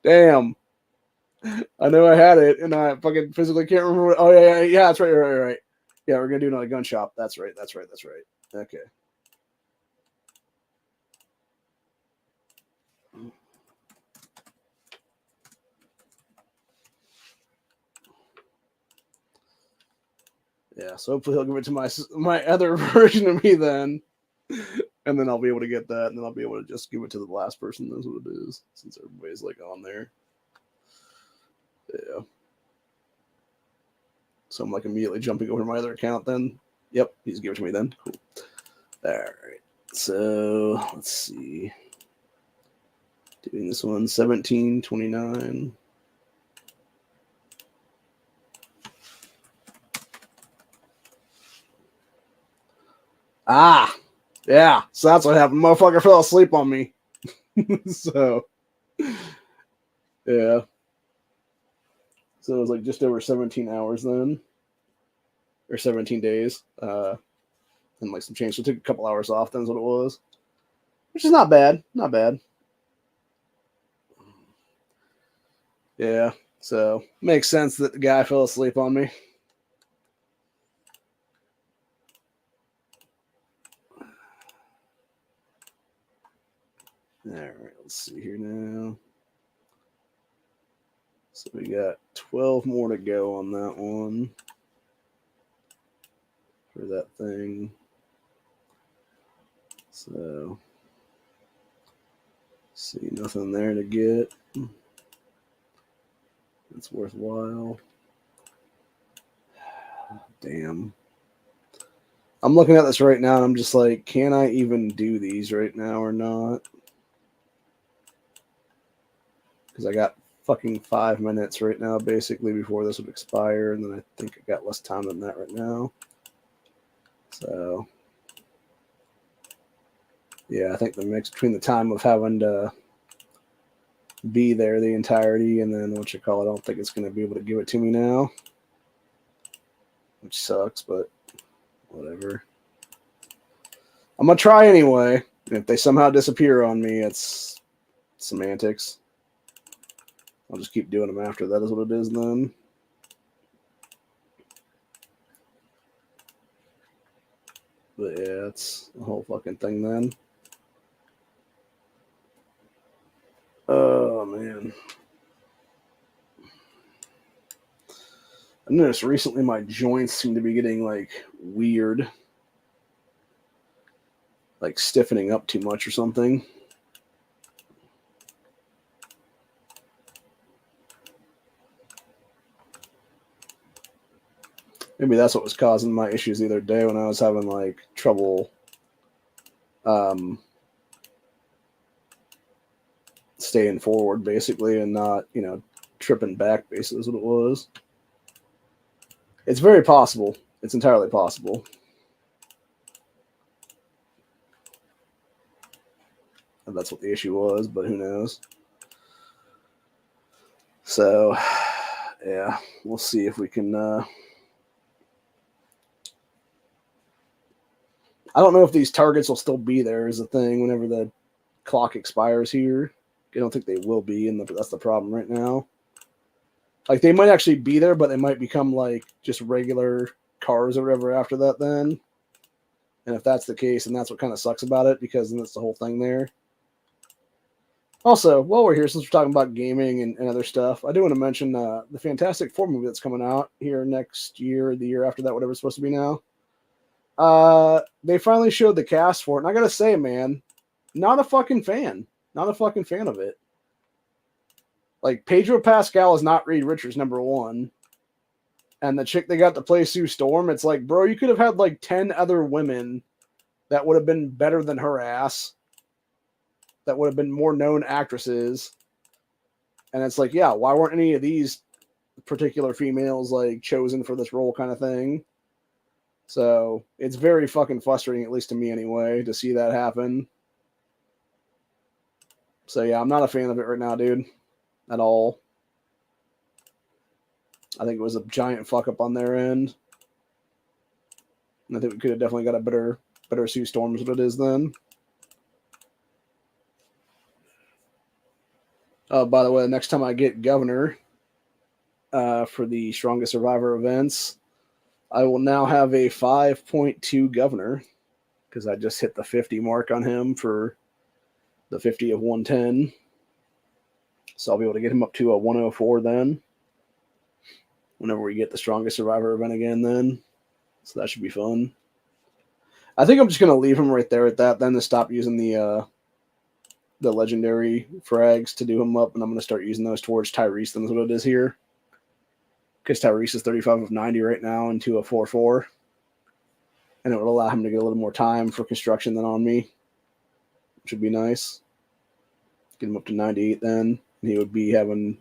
Damn. I know I had it, and I fucking physically can't remember what. Oh, yeah. That's right. Yeah, we're going to do another gun shop. That's right. Okay. Yeah, so hopefully he'll give it to my other version of me then, and then I'll be able to get that, and then I'll be able to just give it to the last person that knows what it is, since everybody's like on there. Yeah. So I'm like immediately jumping over to my other account then. Yep, he's giving it to me then. Cool. All right. So let's see. Doing this one 1729. Ah, yeah. So that's what happened. Motherfucker fell asleep on me. So, yeah. So it was like just over 17 hours then, or 17 days, and like some change. So it took a couple hours off. Then is what it was, which is not bad. Not bad. Yeah. So makes sense that the guy fell asleep on me. All right. Let's see here now. So we got 12 more to go on that one for that thing. So, see, nothing there to get. It's worthwhile. Damn. I'm looking at this right now and I'm just like, can I even do these right now or not? Because I got fucking 5 minutes right now, basically, before this would expire. And then I think I got less time than that right now. So, yeah, I think the mix between the time of having to be there the entirety and then what you call it, I don't think it's going to be able to give it to me now, which sucks, but whatever. I'm going to try anyway. If they somehow disappear on me, it's semantics. I'll just keep doing them after that is what it is then. But yeah, it's the whole fucking thing then. Oh, man. I noticed recently my joints seem to be getting like weird, like stiffening up too much or something. Maybe that's what was causing my issues the other day when I was having like trouble staying forward basically and not, tripping back basically is what it was. It's very possible. It's entirely possible. And that's what the issue was, but who knows? So, yeah, we'll see if we can. I don't know if these targets will still be there as a thing whenever the clock expires here. I don't think they will be, and that's the problem right now. Like, they might actually be there, but they might become, like, just regular cars or whatever after that then. And if that's the case, and that's what kind of sucks about it, because then that's the whole thing there. Also, while we're here, since we're talking about gaming and other stuff, I do want to mention the Fantastic Four movie that's coming out here next year, the year after that, whatever it's supposed to be now. They finally showed the cast for it, and I gotta say, man, not a fucking fan. Not a fucking fan of it. Like, Pedro Pascal is not Reed Richards, number one. And the chick they got to play Sue Storm, it's like, bro, you could have had like 10 other women that would have been better than her ass, that would have been more known actresses. And it's like, yeah, why weren't any of these particular females like chosen for this role kind of thing? So it's very fucking frustrating, at least to me anyway, to see that happen. So yeah, I'm not a fan of it right now, dude, at all. I think it was a giant fuck up on their end. And I think we could have definitely got a better Sue Storm as what it is then. By the way, next time I get governor for the Strongest Survivor events, I will now have a 5.2 governor because I just hit the 50 mark on him for the 50 of 110. So I'll be able to get him up to a 104 then. Whenever we get the Strongest Survivor event again then. So that should be fun. I think I'm just going to leave him right there at that then to stop using the legendary frags to do him up, and I'm going to start using those towards Tyrese. That's what it is here. Because Tyrese is 35 of 90 right now into a 4-4. And it would allow him to get a little more time for construction than on me, which would be nice. Get him up to 98 then. And he would be having...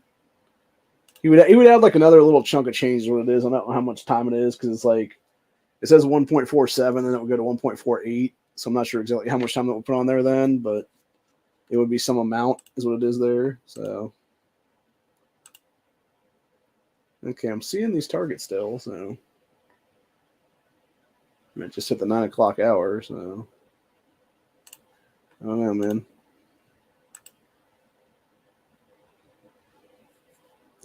He would add like another little chunk of change is what it is. I don't know how much time it is because it's like... It says 1.47 and it would go to 1.48. So I'm not sure exactly how much time that would put on there then, but it would be some amount is what it is there. So... Okay, I'm seeing these targets still, so... I just hit the 9 o'clock hour, so... I don't know, man.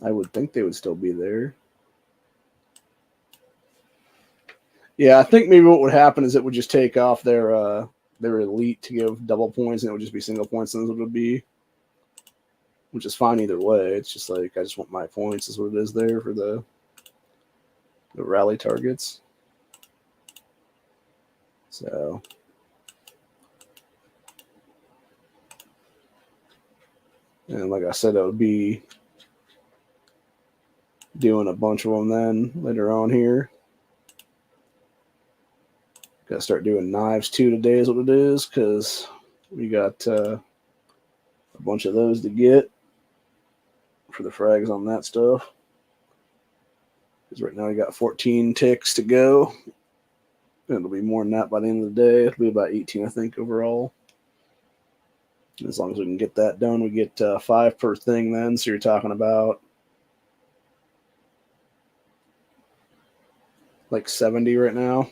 I would think they would still be there. Yeah, I think maybe what would happen is it would just take off their elite to give double points, and it would just be single points, and it would be... Which is fine either way. It's just like, I just want my points is what it is there for the rally targets. So... And like I said, I would be doing a bunch of them then later on here. Got to start doing knives too today is what it is, because we got a bunch of those to get for the frags on that stuff. Because right now we got 14 ticks to go. And it'll be more than that by the end of the day. It'll be about 18, I think, overall. As long as we can get that done, we get 5 per thing then. So you're talking about like 70 right now.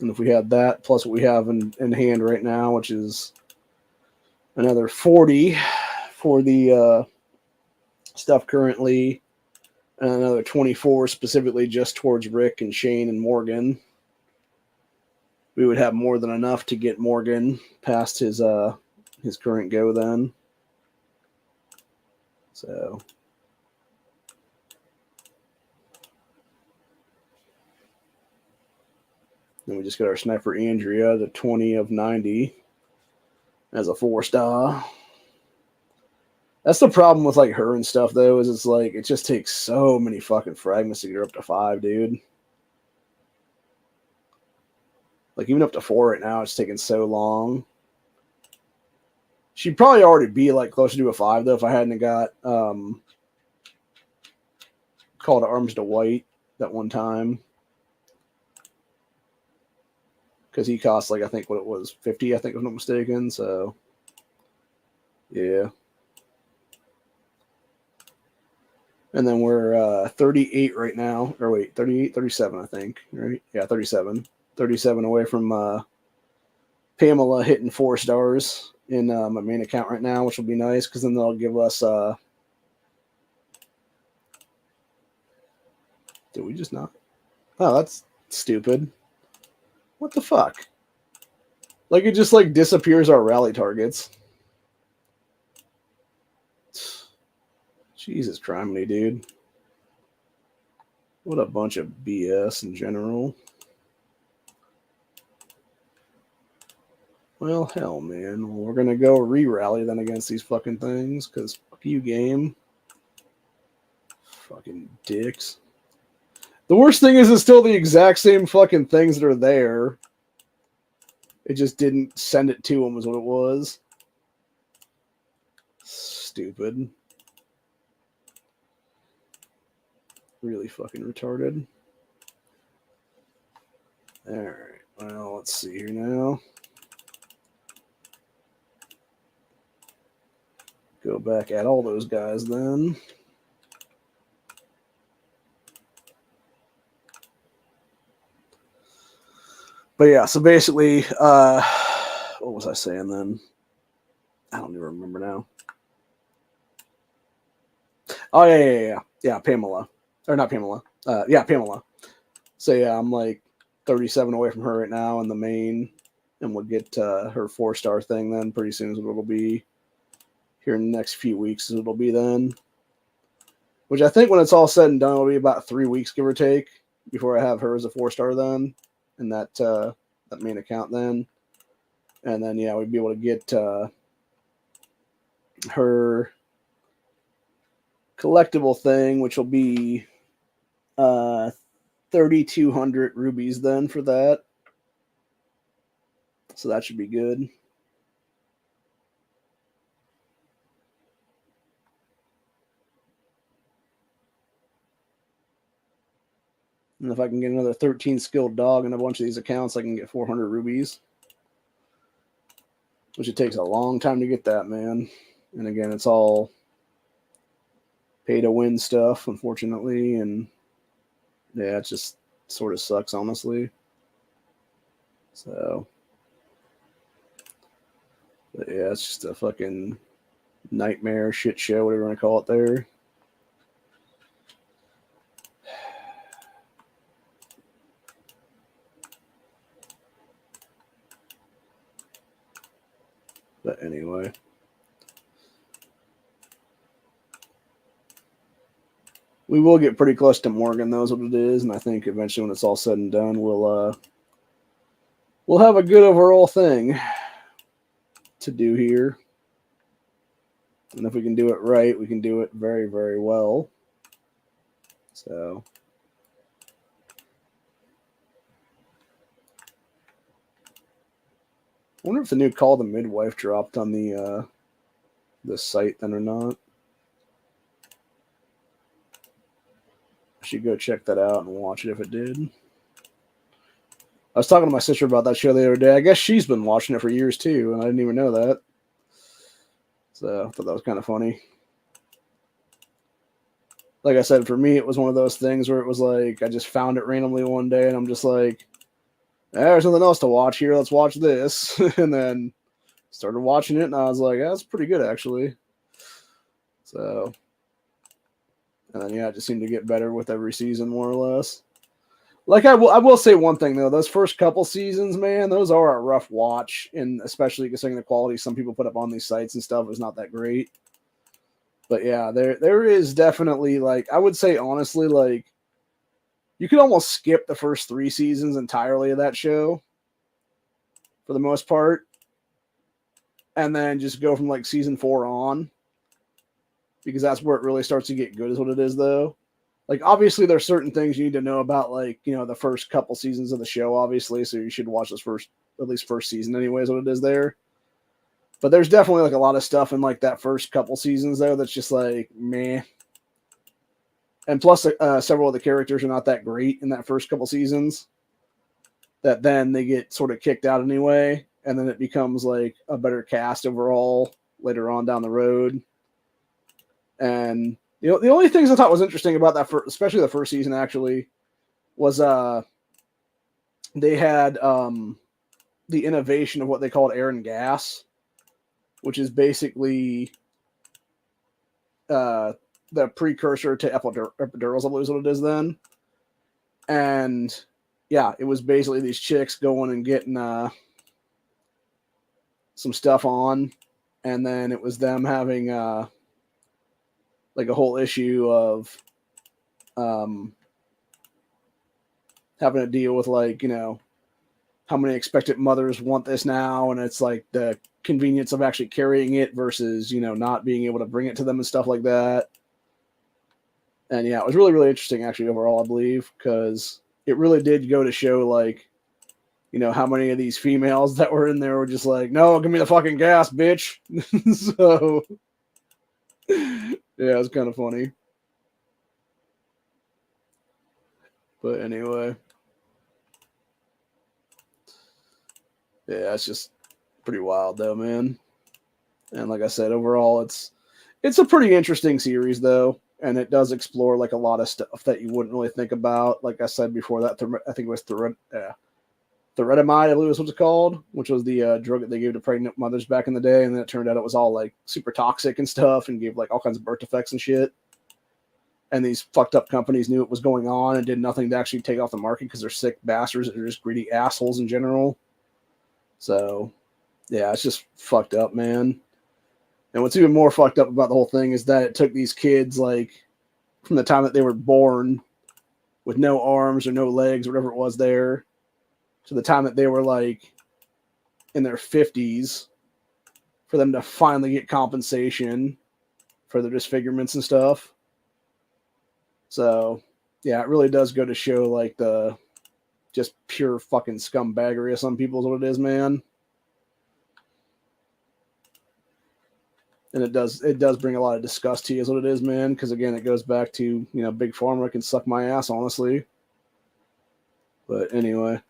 And if we had that, plus what we have in hand right now, which is another 40 for the stuff currently, and another 24 specifically just towards Rick and Shane and Morgan, we would have more than enough to get Morgan past his current go then. So... Then we just got our sniper Andrea, the 20 of 90 as a 4-star. That's the problem with like her and stuff though, is it's like it just takes so many fucking fragments to get her up to 5, dude. Like even up to 4 right now, it's taking so long. She'd probably already be like closer to a 5 though if I hadn't got Call to Arms to White that one time. Because he cost like, I think what it was, 50, I think if I'm not mistaken. So, yeah. And then we're 38 right now. Or wait, 38, 37, I think. Right? Yeah, 37. 37 away from Pamela hitting 4 stars in my main account right now, which will be nice because then they'll give us... Did we just not? Oh, that's stupid. What the fuck? Like, it just, like, disappears our rally targets. Jesus criminy, dude. What a bunch of BS in general. Well, hell, man. Well, we're going to go re-rally then against these fucking things, because fuck you, game. Fucking dicks. The worst thing is it's still the exact same fucking things that are there. It just didn't send it to them is what it was. Stupid. Really fucking retarded. Alright, well, let's see here now. Go back at all those guys then. But yeah, so basically, what was I saying then? I don't even remember now. Oh, yeah, Pamela. Or not Pamela. Yeah, Pamela. So yeah, I'm like 37 away from her right now in the main, and we'll get her 4-star thing then pretty soon is what it'll be. Here in the next few weeks is what it'll be then. Which I think when it's all said and done, it'll be about 3 weeks, give or take, before I have her as a 4-star then, in that main account then. And then, yeah, we'd be able to get her collectible thing, which will be 3,200 rubies then for that. So that should be good. And if I can get another 13 skilled dog in a bunch of these accounts, I can get 400 rubies. Which it takes a long time to get that, man. And again, it's all pay to win stuff, unfortunately. And yeah, it just sort of sucks, honestly. So, but yeah, it's just a fucking nightmare, shit show, whatever you want to call it there. But anyway. We will get pretty close to Morgan, knows what it is, and I think eventually when it's all said and done, we'll have a good overall thing to do here. And if we can do it right, we can do it very, very well. So I wonder if the new Call the Midwife dropped on the site then or not. I should go check that out and watch it if it did. I was talking to my sister about that show the other day. I guess she's been watching it for years too, and I didn't even know that. So I thought that was kind of funny. Like I said, for me, it was one of those things where it was like I just found it randomly one day, and I'm just like, there's nothing else to watch here. Let's watch this. And then started watching it, and I was like, that's pretty good, actually. So, and then, yeah, it just seemed to get better with every season, more or less. Like, I will say one thing, though. Those first couple seasons, man, those are a rough watch, and especially considering the quality some people put up on these sites and stuff is not that great. But, yeah, there is definitely, like, I would say, honestly, like, you could almost skip the first 3 seasons entirely of that show for the most part, and then just go from, like, season 4 on, because that's where it really starts to get good is what it is, though. Like, obviously, there's certain things you need to know about, like, you know, the first couple seasons of the show, obviously, so you should watch this at least first season anyways, what it is there. But there's definitely, like, a lot of stuff in, like, that first couple seasons, though, that's just, like, meh. And plus, several of the characters are not that great in that first couple seasons, that then they get sort of kicked out anyway, and then it becomes, like, a better cast overall later on down the road. And you know, the only things I thought was interesting about that, especially the first season, actually, was they had the innovation of what they called air and gas, which is basically the precursor to epidurals, I believe is what it is then. And yeah, it was basically these chicks going and getting some stuff on, and then it was them having like a whole issue of having to deal with like, you know, how many expectant mothers want this now, and it's like the convenience of actually carrying it versus, you know, not being able to bring it to them and stuff like that. And yeah, it was really, really interesting actually overall, I believe, because it really did go to show like, you know, how many of these females that were in there were just like, no, give me the fucking gas, bitch. So yeah, it was kind of funny. But anyway, yeah, it's just pretty wild though, man. And like I said, overall, it's a pretty interesting series though, and it does explore like a lot of stuff that you wouldn't really think about. Like I said before, that I think it was theridomide, I believe is what it's called, which was the drug that they gave to pregnant mothers back in the day, and then it turned out it was all like super toxic and stuff, and gave like all kinds of birth defects and shit. And these fucked up companies knew it was going on and did nothing to actually take off the market because they're sick bastards and they're just greedy assholes in general. So yeah, it's just fucked up, man. And what's even more fucked up about the whole thing is that it took these kids like from the time that they were born with no arms or no legs or whatever it was there to the time that they were like in their 50s for them to finally get compensation for their disfigurements and stuff. So yeah, it really does go to show like the just pure fucking scumbaggery of some people is what it is, man. And it does bring a lot of disgust to you is what it is, man, because again it goes back to, you know, big pharma can suck my ass, honestly. But anyway,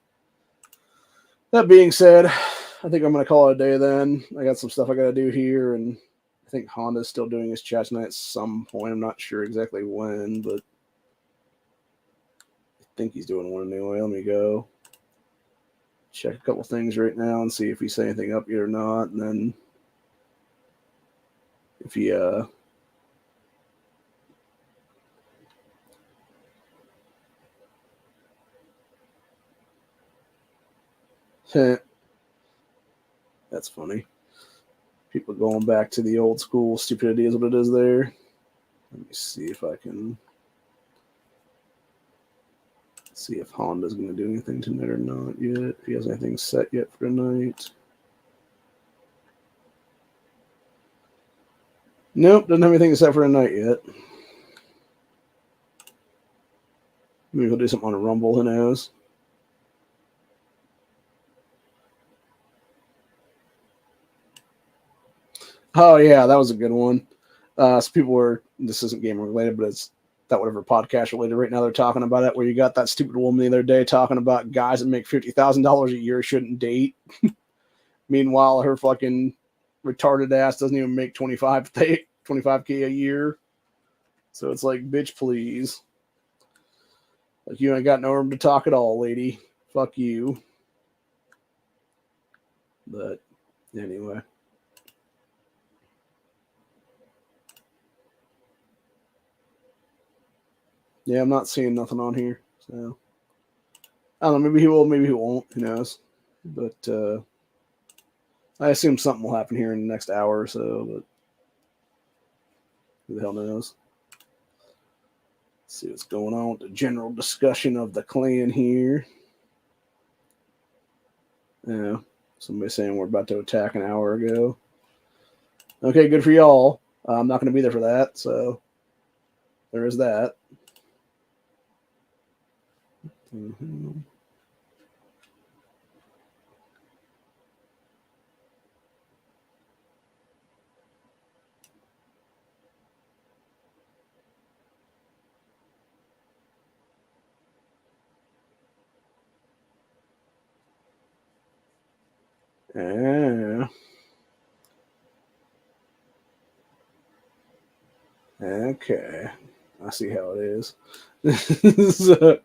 that being said, I think I'm gonna call it a day then. I got some stuff I gotta do here, and I think Honda's still doing his chat tonight at some point. I'm not sure exactly when, but I think he's doing one anyway. Let me go check a couple things right now and see if he's saying anything up yet or not, and then if he that's funny. People going back to the old school stupidity is what it is there. Let me see if I can see if Honda's going to do anything tonight or not yet. If he has anything set yet for tonight. Nope, doesn't have anything set for tonight yet. Maybe he'll do something on a Rumble, who knows. Oh, yeah, that was a good one. So people were, this isn't gamer related, but it's that whatever podcast related right now they're talking about it, where you got that stupid woman the other day talking about guys that make $50,000 a year shouldn't date. Meanwhile, her fucking retarded ass doesn't even make 25K a year. So it's like, bitch, please. Like, you ain't got no room to talk at all, lady. Fuck you. But anyway. Yeah, I'm not seeing nothing on here. So I don't know. Maybe he will, maybe he won't. Who knows? But I assume something will happen here in the next hour or so. But who the hell knows? Let's see what's going on with the general discussion of the clan here. Yeah, somebody saying we're about to attack an hour ago. Okay, good for y'all. I'm not going to be there for that, so there is that. Mm-hmm. Yeah. Okay. I see how it is. So,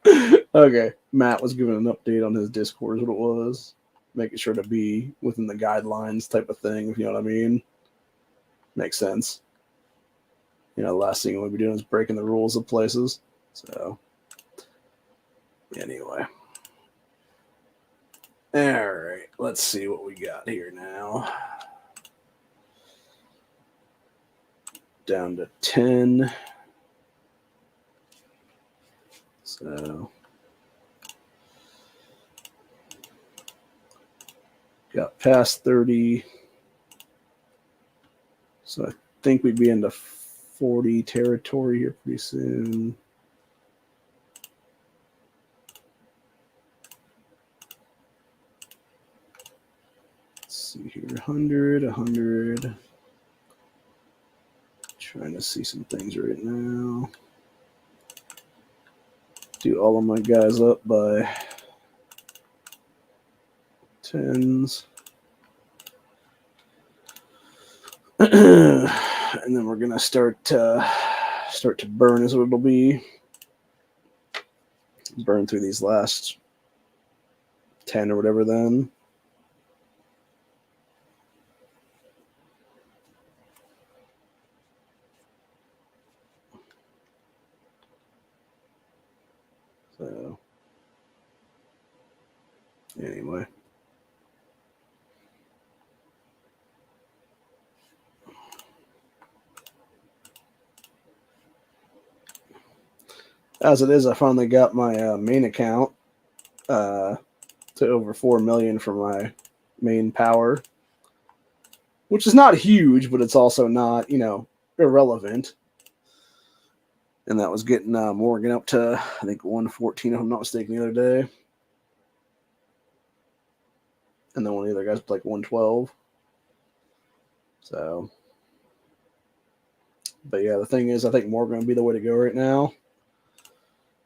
okay. Matt was giving an update on his Discord, is what it was. Making sure to be within the guidelines type of thing, if you know what I mean. Makes sense. You know, the last thing we'll be doing is breaking the rules of places. So, anyway. All right. Let's see what we got here now. down to 10. So got past 30. So I think we'd be into 40 territory here pretty soon. Let's see here, 100. Trying to see some things right now. Do all of my guys up by 10s. And then we're gonna start to burn is what it'll be. Burn through these last 10 or whatever then. So anyway. As it is, I finally got my main account to over 4 million for my main power, which is not huge, but it's also not, irrelevant. And that was getting Morgan up to, I think, 114, if I'm not mistaken, the other day. And then one of the other guys was like 112. So, but yeah, the thing is, I think Morgan would be the way to go right now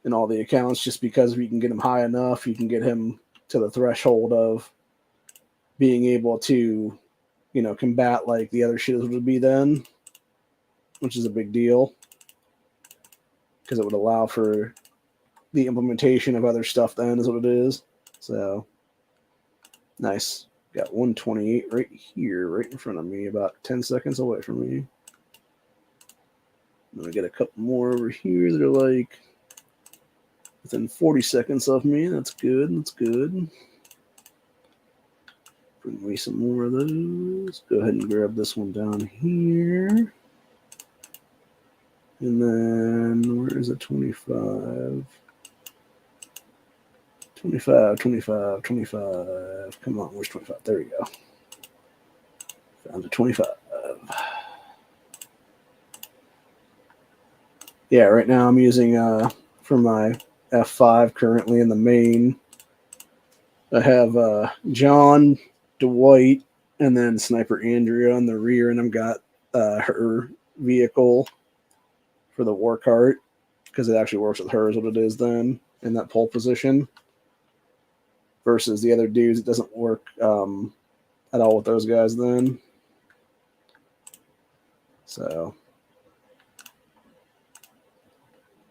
in all the accounts, just because if you can get him high enough, you can get him to the threshold of being able to, combat like the other shit would be then, which is a big deal because it would allow for the implementation of other stuff then is what it is. So nice. Got 128 right here, right in front of me, about 10 seconds away from me. I'm gonna get a couple more over here that are like within 40 seconds of me. That's good. That's good. Bring me some more of those. Go ahead and grab this one down here. And then where is it? 25. 25. Come on, where's 25? There we go. Found a 25. Yeah, right now I'm using for my F5 currently in the main. I have John, Dwight, and then Sniper Andrea in the rear, and I've got her vehicle for the war cart because it actually works with her is what it is then in that pole position. Versus the other dudes, it doesn't work at all with those guys then. So,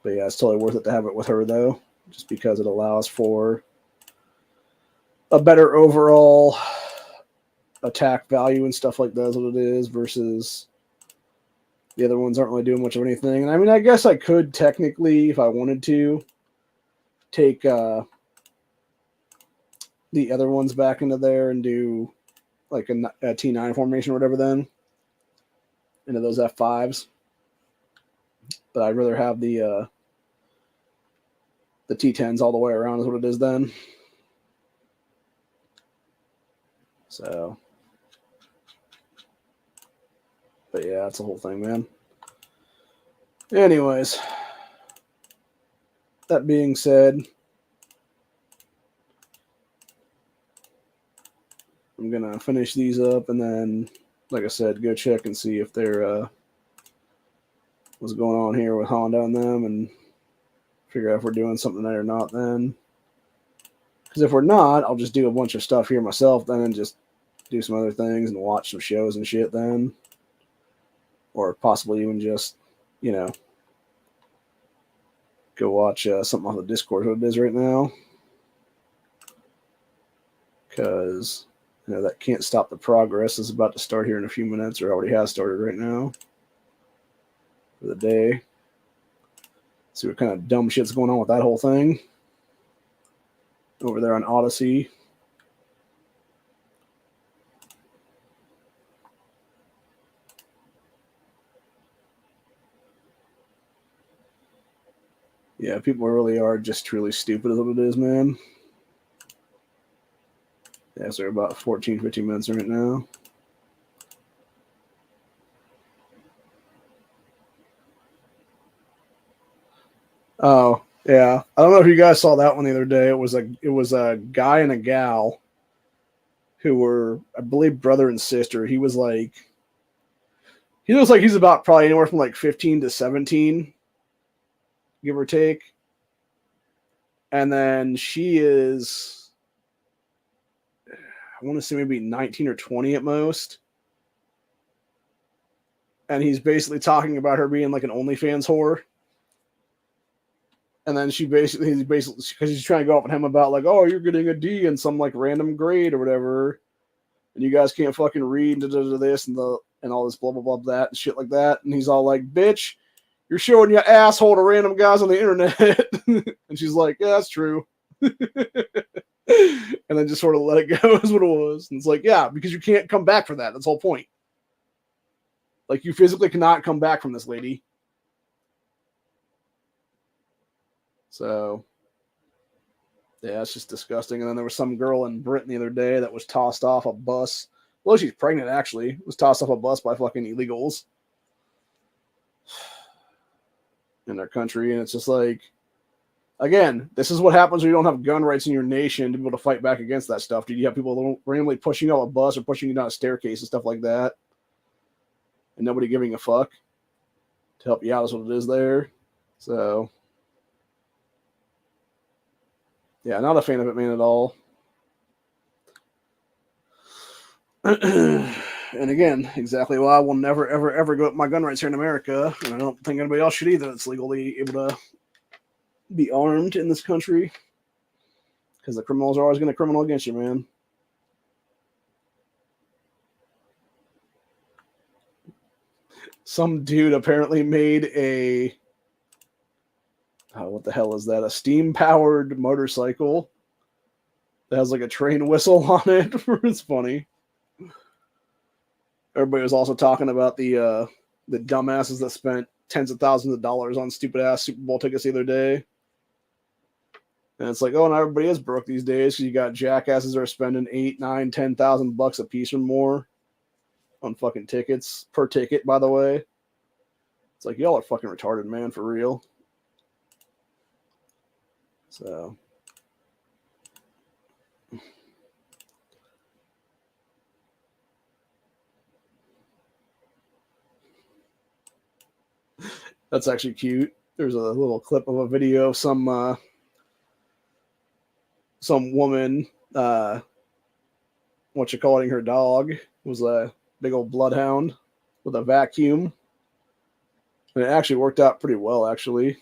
but yeah, it's totally worth it to have it with her though, just because it allows for a better overall attack value and stuff like that is what it is versus the other ones aren't really doing much of anything. And I mean, I guess I could technically, if I wanted to, take the other ones back into there and do like a T9 formation or whatever then into those F5s. But I'd rather have the T10s all the way around is what it is then. So, but yeah, that's the whole thing, man. Anyways, that being said, I'm gonna finish these up and then, like I said, go check and see if they're what's going on here with Honda and them, and figure out if we're doing something there or not. Then, because if we're not, I'll just do a bunch of stuff here myself then, and just do some other things and watch some shows and shit then, or possibly even just, go watch something off the Discord. What it is right now, because. That can't stop the progress. Is about to start here in a few minutes, or already has started right now for the day. See what kind of dumb shit's going on with that whole thing over there on Odyssey. Yeah, people really are just truly stupid is what it is, man. Yeah, so we're about 14, 15 minutes right now. Oh, yeah. I don't know if you guys saw that one the other day. It was a guy and a gal who were, I believe, brother and sister. He looks like he's about probably anywhere from like 15 to 17, give or take. And then she is, I want to say maybe 19 or 20 at most. And he's basically talking about her being like an OnlyFans whore. And then he's basically, because he's trying to go up at him about like, oh, you're getting a D in some like random grade or whatever. And you guys can't fucking read this and all this blah, blah, blah, that and shit like that. And he's all like, bitch, you're showing your asshole to random guys on the internet. And she's like, yeah, that's true. And then just sort of let it go is what it was. And it's like, yeah, because you can't come back for that. That's the whole point. Like, you physically cannot come back from this lady. So, yeah, it's just disgusting. And then there was some girl in Britain the other day that was tossed off a bus. Well, she's pregnant, actually. Was tossed off a bus by fucking illegals in their country. And it's just like, again, this is what happens when you don't have gun rights in your nation to be able to fight back against that stuff. Dude, you have people randomly pushing you up a bus or pushing you down a staircase and stuff like that. And nobody giving a fuck to help you out is what it is there. So, yeah, not a fan of it, man, at all. And again, exactly why I will never, ever, ever go up my gun rights here in America. And I don't think anybody else should either that's legally able to be armed in this country. Because the criminals are always going to criminal against you, man. Some dude apparently made a, what the hell is that? A steam-powered motorcycle that has like a train whistle on it. It's funny. Everybody was also talking about the dumbasses that spent tens of thousands of dollars on stupid-ass Super Bowl tickets the other day. And it's like, oh, now everybody is broke these days because you got jackasses that are spending $8,000, $9,000, $10,000 a piece or more on fucking tickets per ticket, by the way. It's like, y'all are fucking retarded, man, for real. So, that's actually cute. There's a little clip of a video of some woman, what you calling her dog was a big old bloodhound with a vacuum. And it actually worked out pretty well, actually.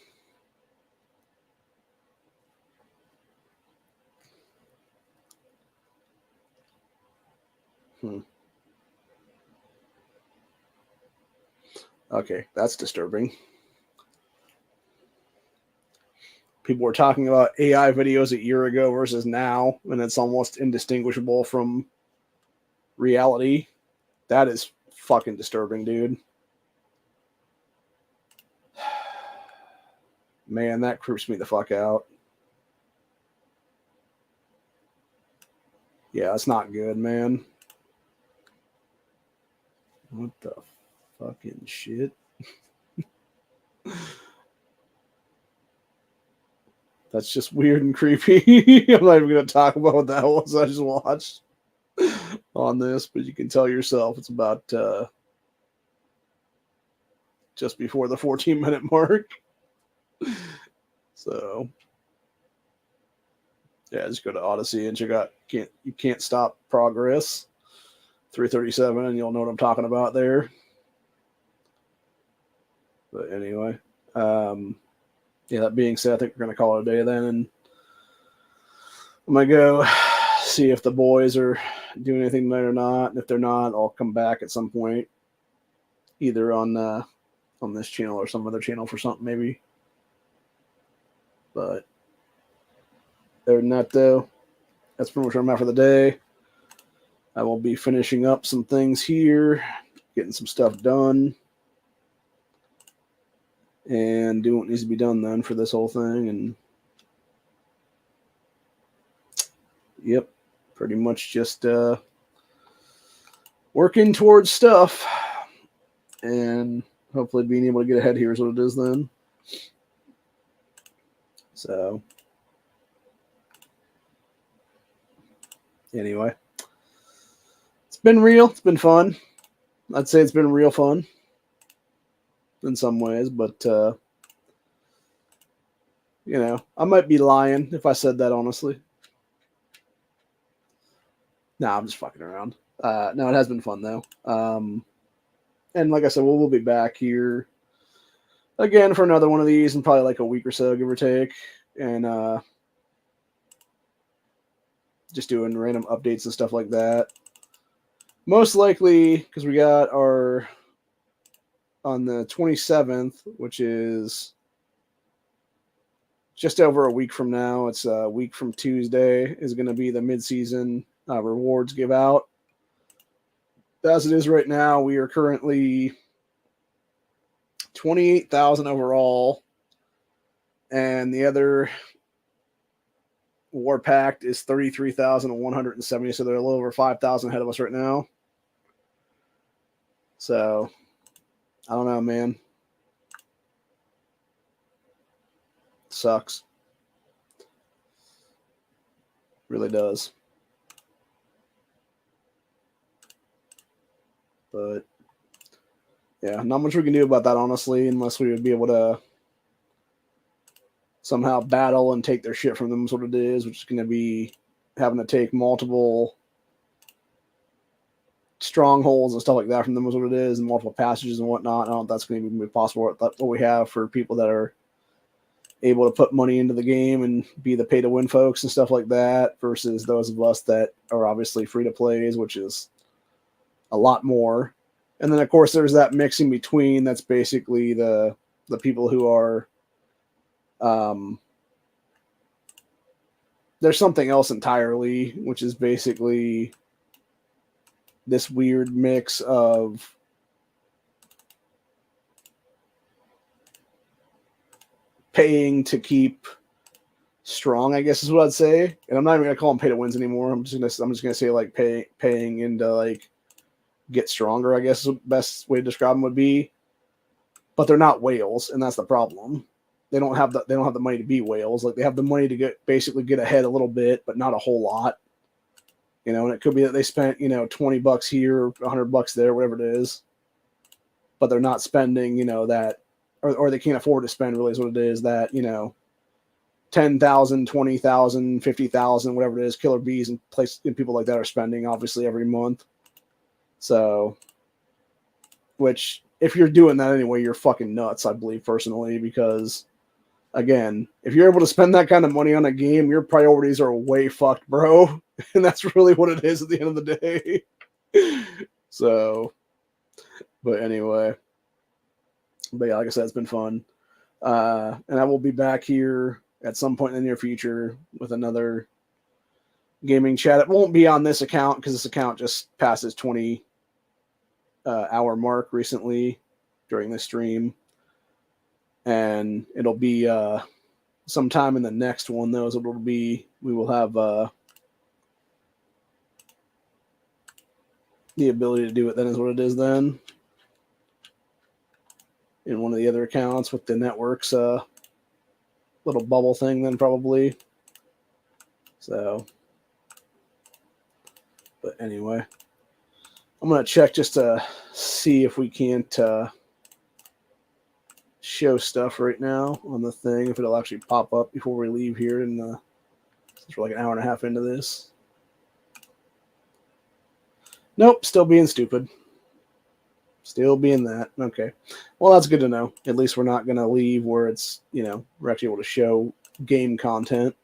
Okay, that's disturbing. People were talking about AI videos a year ago versus now, and it's almost indistinguishable from reality. That is fucking disturbing, dude. Man, that creeps me the fuck out. Yeah, it's not good, man. What the fucking shit? That's just weird and creepy. I'm not even going to talk about what the hell was I just watched on this, but you can tell yourself it's about just before the 14-minute mark. So, yeah, just go to Odyssey and check out You Can't Stop Progress 337, and you'll know what I'm talking about there. But anyway, yeah, that being said, I think we're going to call it a day then, and I'm going to go see if the boys are doing anything tonight or not. And if they're not, I'll come back at some point, either on this channel or some other channel for something maybe. But other than that, though, that's pretty much where I'm at for the day. I will be finishing up some things here, getting some stuff done. and do what needs to be done then for this whole thing. And yep, pretty much just working towards stuff and hopefully being able to get ahead here is what it is then. So anyway, it's been real. It's been fun. I'd say it's been real fun in some ways, but you know, I might be lying if I said that honestly. Nah, I'm just fucking around. No, it has been fun though. And like I said, we'll be back here again for another one of these in probably like a week or so, give or take, and just doing random updates and stuff like that. Most likely, because we got our on the 27th, which is just over a week from now. It's a week from Tuesday is going to be the mid-season rewards give out. As it is right now, we are currently 28,000 overall, and the other War Pact is 33,170. So they're a little over 5,000 ahead of us right now. So I don't know, man. Sucks. Really does. But yeah, not much we can do about that, honestly, unless we would be able to somehow battle and take their shit from them is what it is, which is going to be having to take multiple strongholds and stuff like that from them is what it is, and multiple passages and whatnot. I don't know if that's going to be possible. What we have for people that are able to put money into the game and be the pay-to-win folks and stuff like that versus those of us that are obviously free-to-plays, which is a lot more. And then, of course, there's that mixing between that's basically the people who are there's something else entirely, which is basically this weird mix of paying to keep strong, I guess is what I'd say. And I'm not even gonna call them pay to wins anymore. I'm just gonna say like paying into like get stronger, I guess is the best way to describe them would be. But they're not whales, and that's the problem. They don't have the money to be whales. Like they have the money to get ahead a little bit, but not a whole lot. You know, and it could be that they spent, you know, $20 here, $100 there, whatever it is. But they're not spending, you know, that or they can't afford to spend really is what it is, that, you know, 10,000, 20,000, 50,000, whatever it is, killer bees and people like that are spending obviously every month. So, which if you're doing that anyway, you're fucking nuts, I believe personally, because again, if you're able to spend that kind of money on a game, your priorities are way fucked, bro. And that's really what it is at the end of the day. So, but anyway. But yeah, like I said, it's been fun. And I will be back here at some point in the near future with another gaming chat. It won't be on this account because this account just passes 20 hour mark recently during the stream. And it'll be sometime in the next one, though, is what it'll be. We will have the ability to do it then is what it is then. In one of the other accounts with the network's little bubble thing then probably. So, but anyway, I'm going to check just to see if we can't show stuff right now on the thing, if it'll actually pop up before we leave here. And since we're like an hour and a half into this. Nope, still being stupid. Still being that. Okay. Well, that's good to know. At least we're not going to leave where it's, you know, we're actually able to show game content.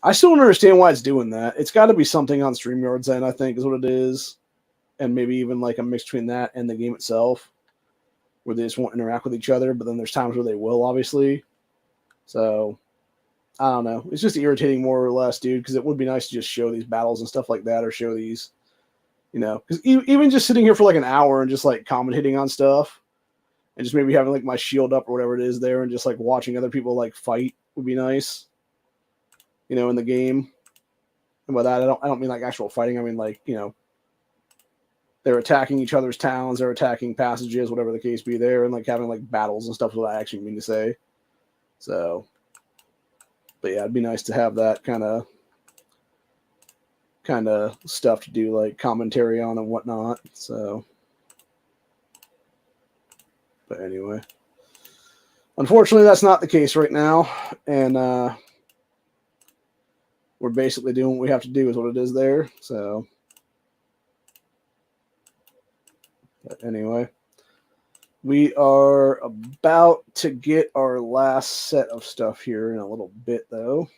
I still don't understand why it's doing that. It's got to be something on StreamYard's end, I think, is what it is. And maybe even like a mix between that and the game itself, where they just won't interact with each other. But then there's times where they will, obviously. So, I don't know. It's just irritating more or less, dude, because it would be nice to just show these battles and stuff like that, or show these, you know, because even just sitting here for like an hour and just like commentating on stuff and just maybe having like my shield up or whatever it is there, and just like watching other people like fight would be nice. You know, in the game. And by that, I don't mean like actual fighting. I mean like, you know, they're attacking each other's towns, they're attacking passages, whatever the case be there, and like having like battles and stuff is what I actually mean to say. So, but yeah, it'd be nice to have that kind of stuff to do like commentary on and whatnot. So, but anyway, unfortunately, that's not the case right now, and we're basically doing what we have to do is what it is there. So. But anyway, we are about to get our last set of stuff here in a little bit, though,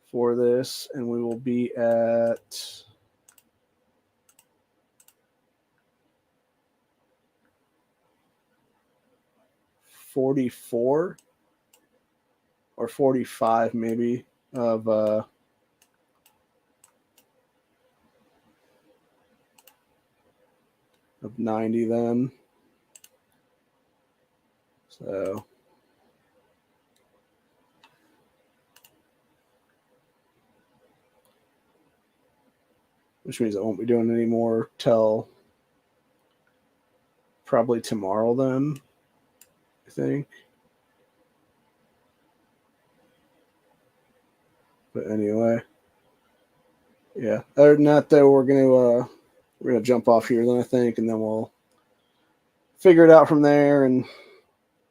for this, and we will be at 44 or 45 maybe of 90 then. So which means I won't be doing any more till probably tomorrow then, I think. But anyway, yeah. Other than that, though, we're gonna jump off here then, I think, and then we'll figure it out from there and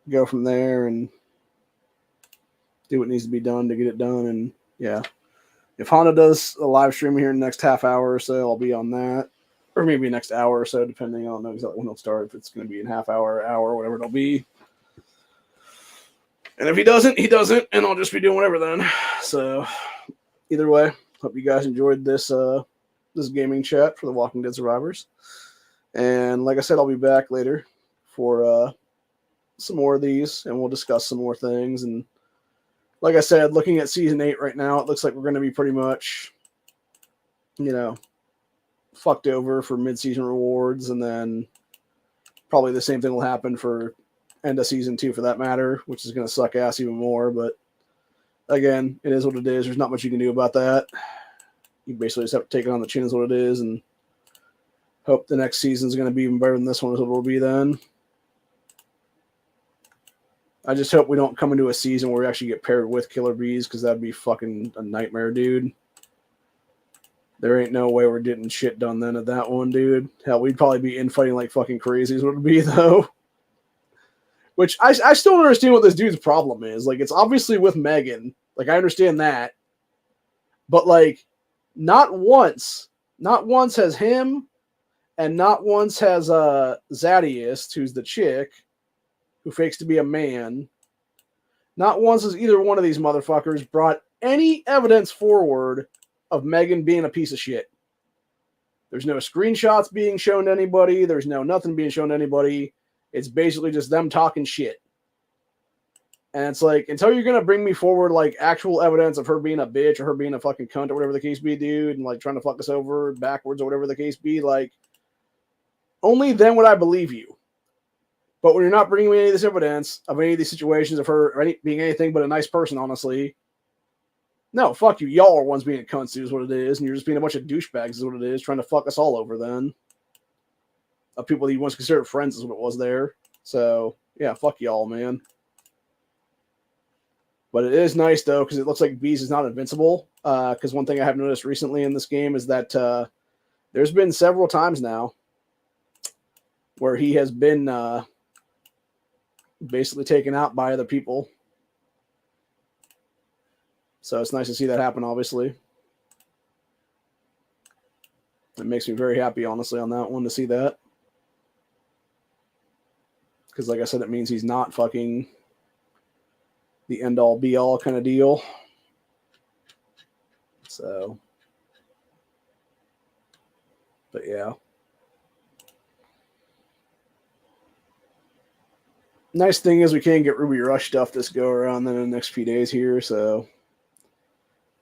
go from there and do what needs to be done to get it done. And yeah, if Honda does a live stream here in the next half hour or so, I'll be on that, or maybe next hour or so, depending. I don't know exactly when it'll start. If it's going to be in half hour, whatever it'll be. And if he doesn't, and I'll just be doing whatever then. So either way, hope you guys enjoyed this this gaming chat for the Walking Dead Survivors. And like I said, I'll be back later for some more of these, and we'll discuss some more things. And like I said, looking at Season 8 right now, it looks like we're going to be pretty much, you know, fucked over for mid-season rewards, and then probably the same thing will happen for end of Season 2 for that matter, which is going to suck ass even more. But again, it is what it is. There's not much you can do about that. You basically just have to take it on the chin is what it is, and hope the next season is going to be even better than this one is what it will be then. I just hope we don't come into a season where we actually get paired with killer bees, because that'd be fucking a nightmare, dude. There ain't no way we're getting shit done then at that one, dude. Hell, we'd probably be infighting like fucking crazy is what it'd be, though. Which I still don't understand what this dude's problem is. Like, it's obviously with Megan. Like, I understand that. But, like, not once has him, and not once has Zadius, who's the chick, who fakes to be a man, not once has either one of these motherfuckers brought any evidence forward of Megan being a piece of shit. There's no screenshots being shown to anybody. There's no nothing being shown to anybody. It's basically just them talking shit. And it's like, until you're going to bring me forward like actual evidence of her being a bitch or her being a fucking cunt or whatever the case be, dude, and like trying to fuck us over backwards or whatever the case be, like, only then would I believe you. But when you're not bringing me any of this evidence of any of these situations of her being anything but a nice person, honestly, no, fuck you. Y'all are ones being cunts, is what it is, and you're just being a bunch of douchebags, is what it is, trying to fuck us all over then. Of people that you once considered friends is what it was there. So, yeah, fuck y'all, man. But it is nice, though, because it looks like Bees is not invincible. Because one thing I have noticed recently in this game is that there's been several times now where he has been basically taken out by other people. So it's nice to see that happen, obviously. It makes me very happy, honestly, on that one to see that. Because, like I said, it means he's not fucking the end-all, be-all kind of deal. So, but yeah. Nice thing is we can get Ruby Rush stuff this go around then in the next few days here, so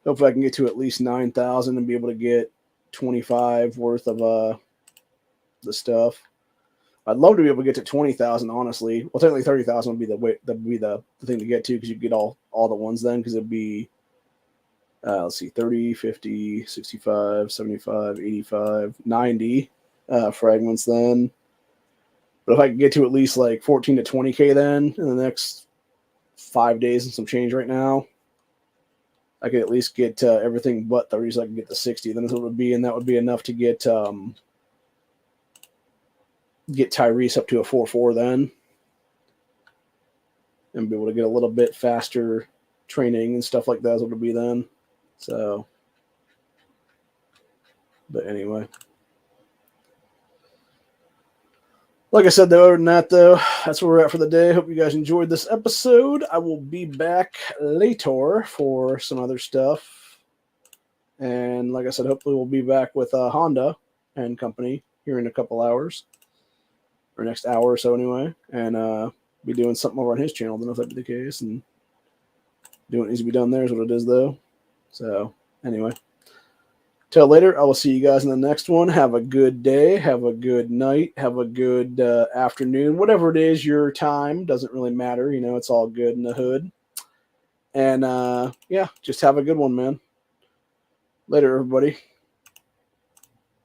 hopefully I can get to at least 9,000 and be able to get 25 worth of the stuff. I'd love to be able to get to 20,000, honestly. Well, technically 30,000 would be the way, that would be the thing to get to, because you get all the ones then, because it'd be, let's see, 30, 50, 65, 75, 85, 90 fragments then. But if I could get to at least like 14 to 20K then in the next 5 days and some change right now, I could at least get everything but 30, so I can get to 60. Then that's what it would be, and that would be enough to get Tyrese up to a 4.4 then, and be able to get a little bit faster training and stuff like that is what it would be then. So, but anyway. Like I said, though, other than that, though, that's where we're at for the day. Hope you guys enjoyed this episode. I will be back later for some other stuff. And like I said, hopefully we'll be back with Honda and company here in a couple hours. Or next hour or so anyway. And be doing something over on his channel. I don't know if that'd be the case. And doing what needs to be done there is what it is, though. So, anyway. Till later, I will see you guys in the next one. Have a good day. Have a good night. Have a good afternoon. Whatever it is, your time. Doesn't really matter. You know, it's all good in the hood. And, yeah, just have a good one, man. Later, everybody.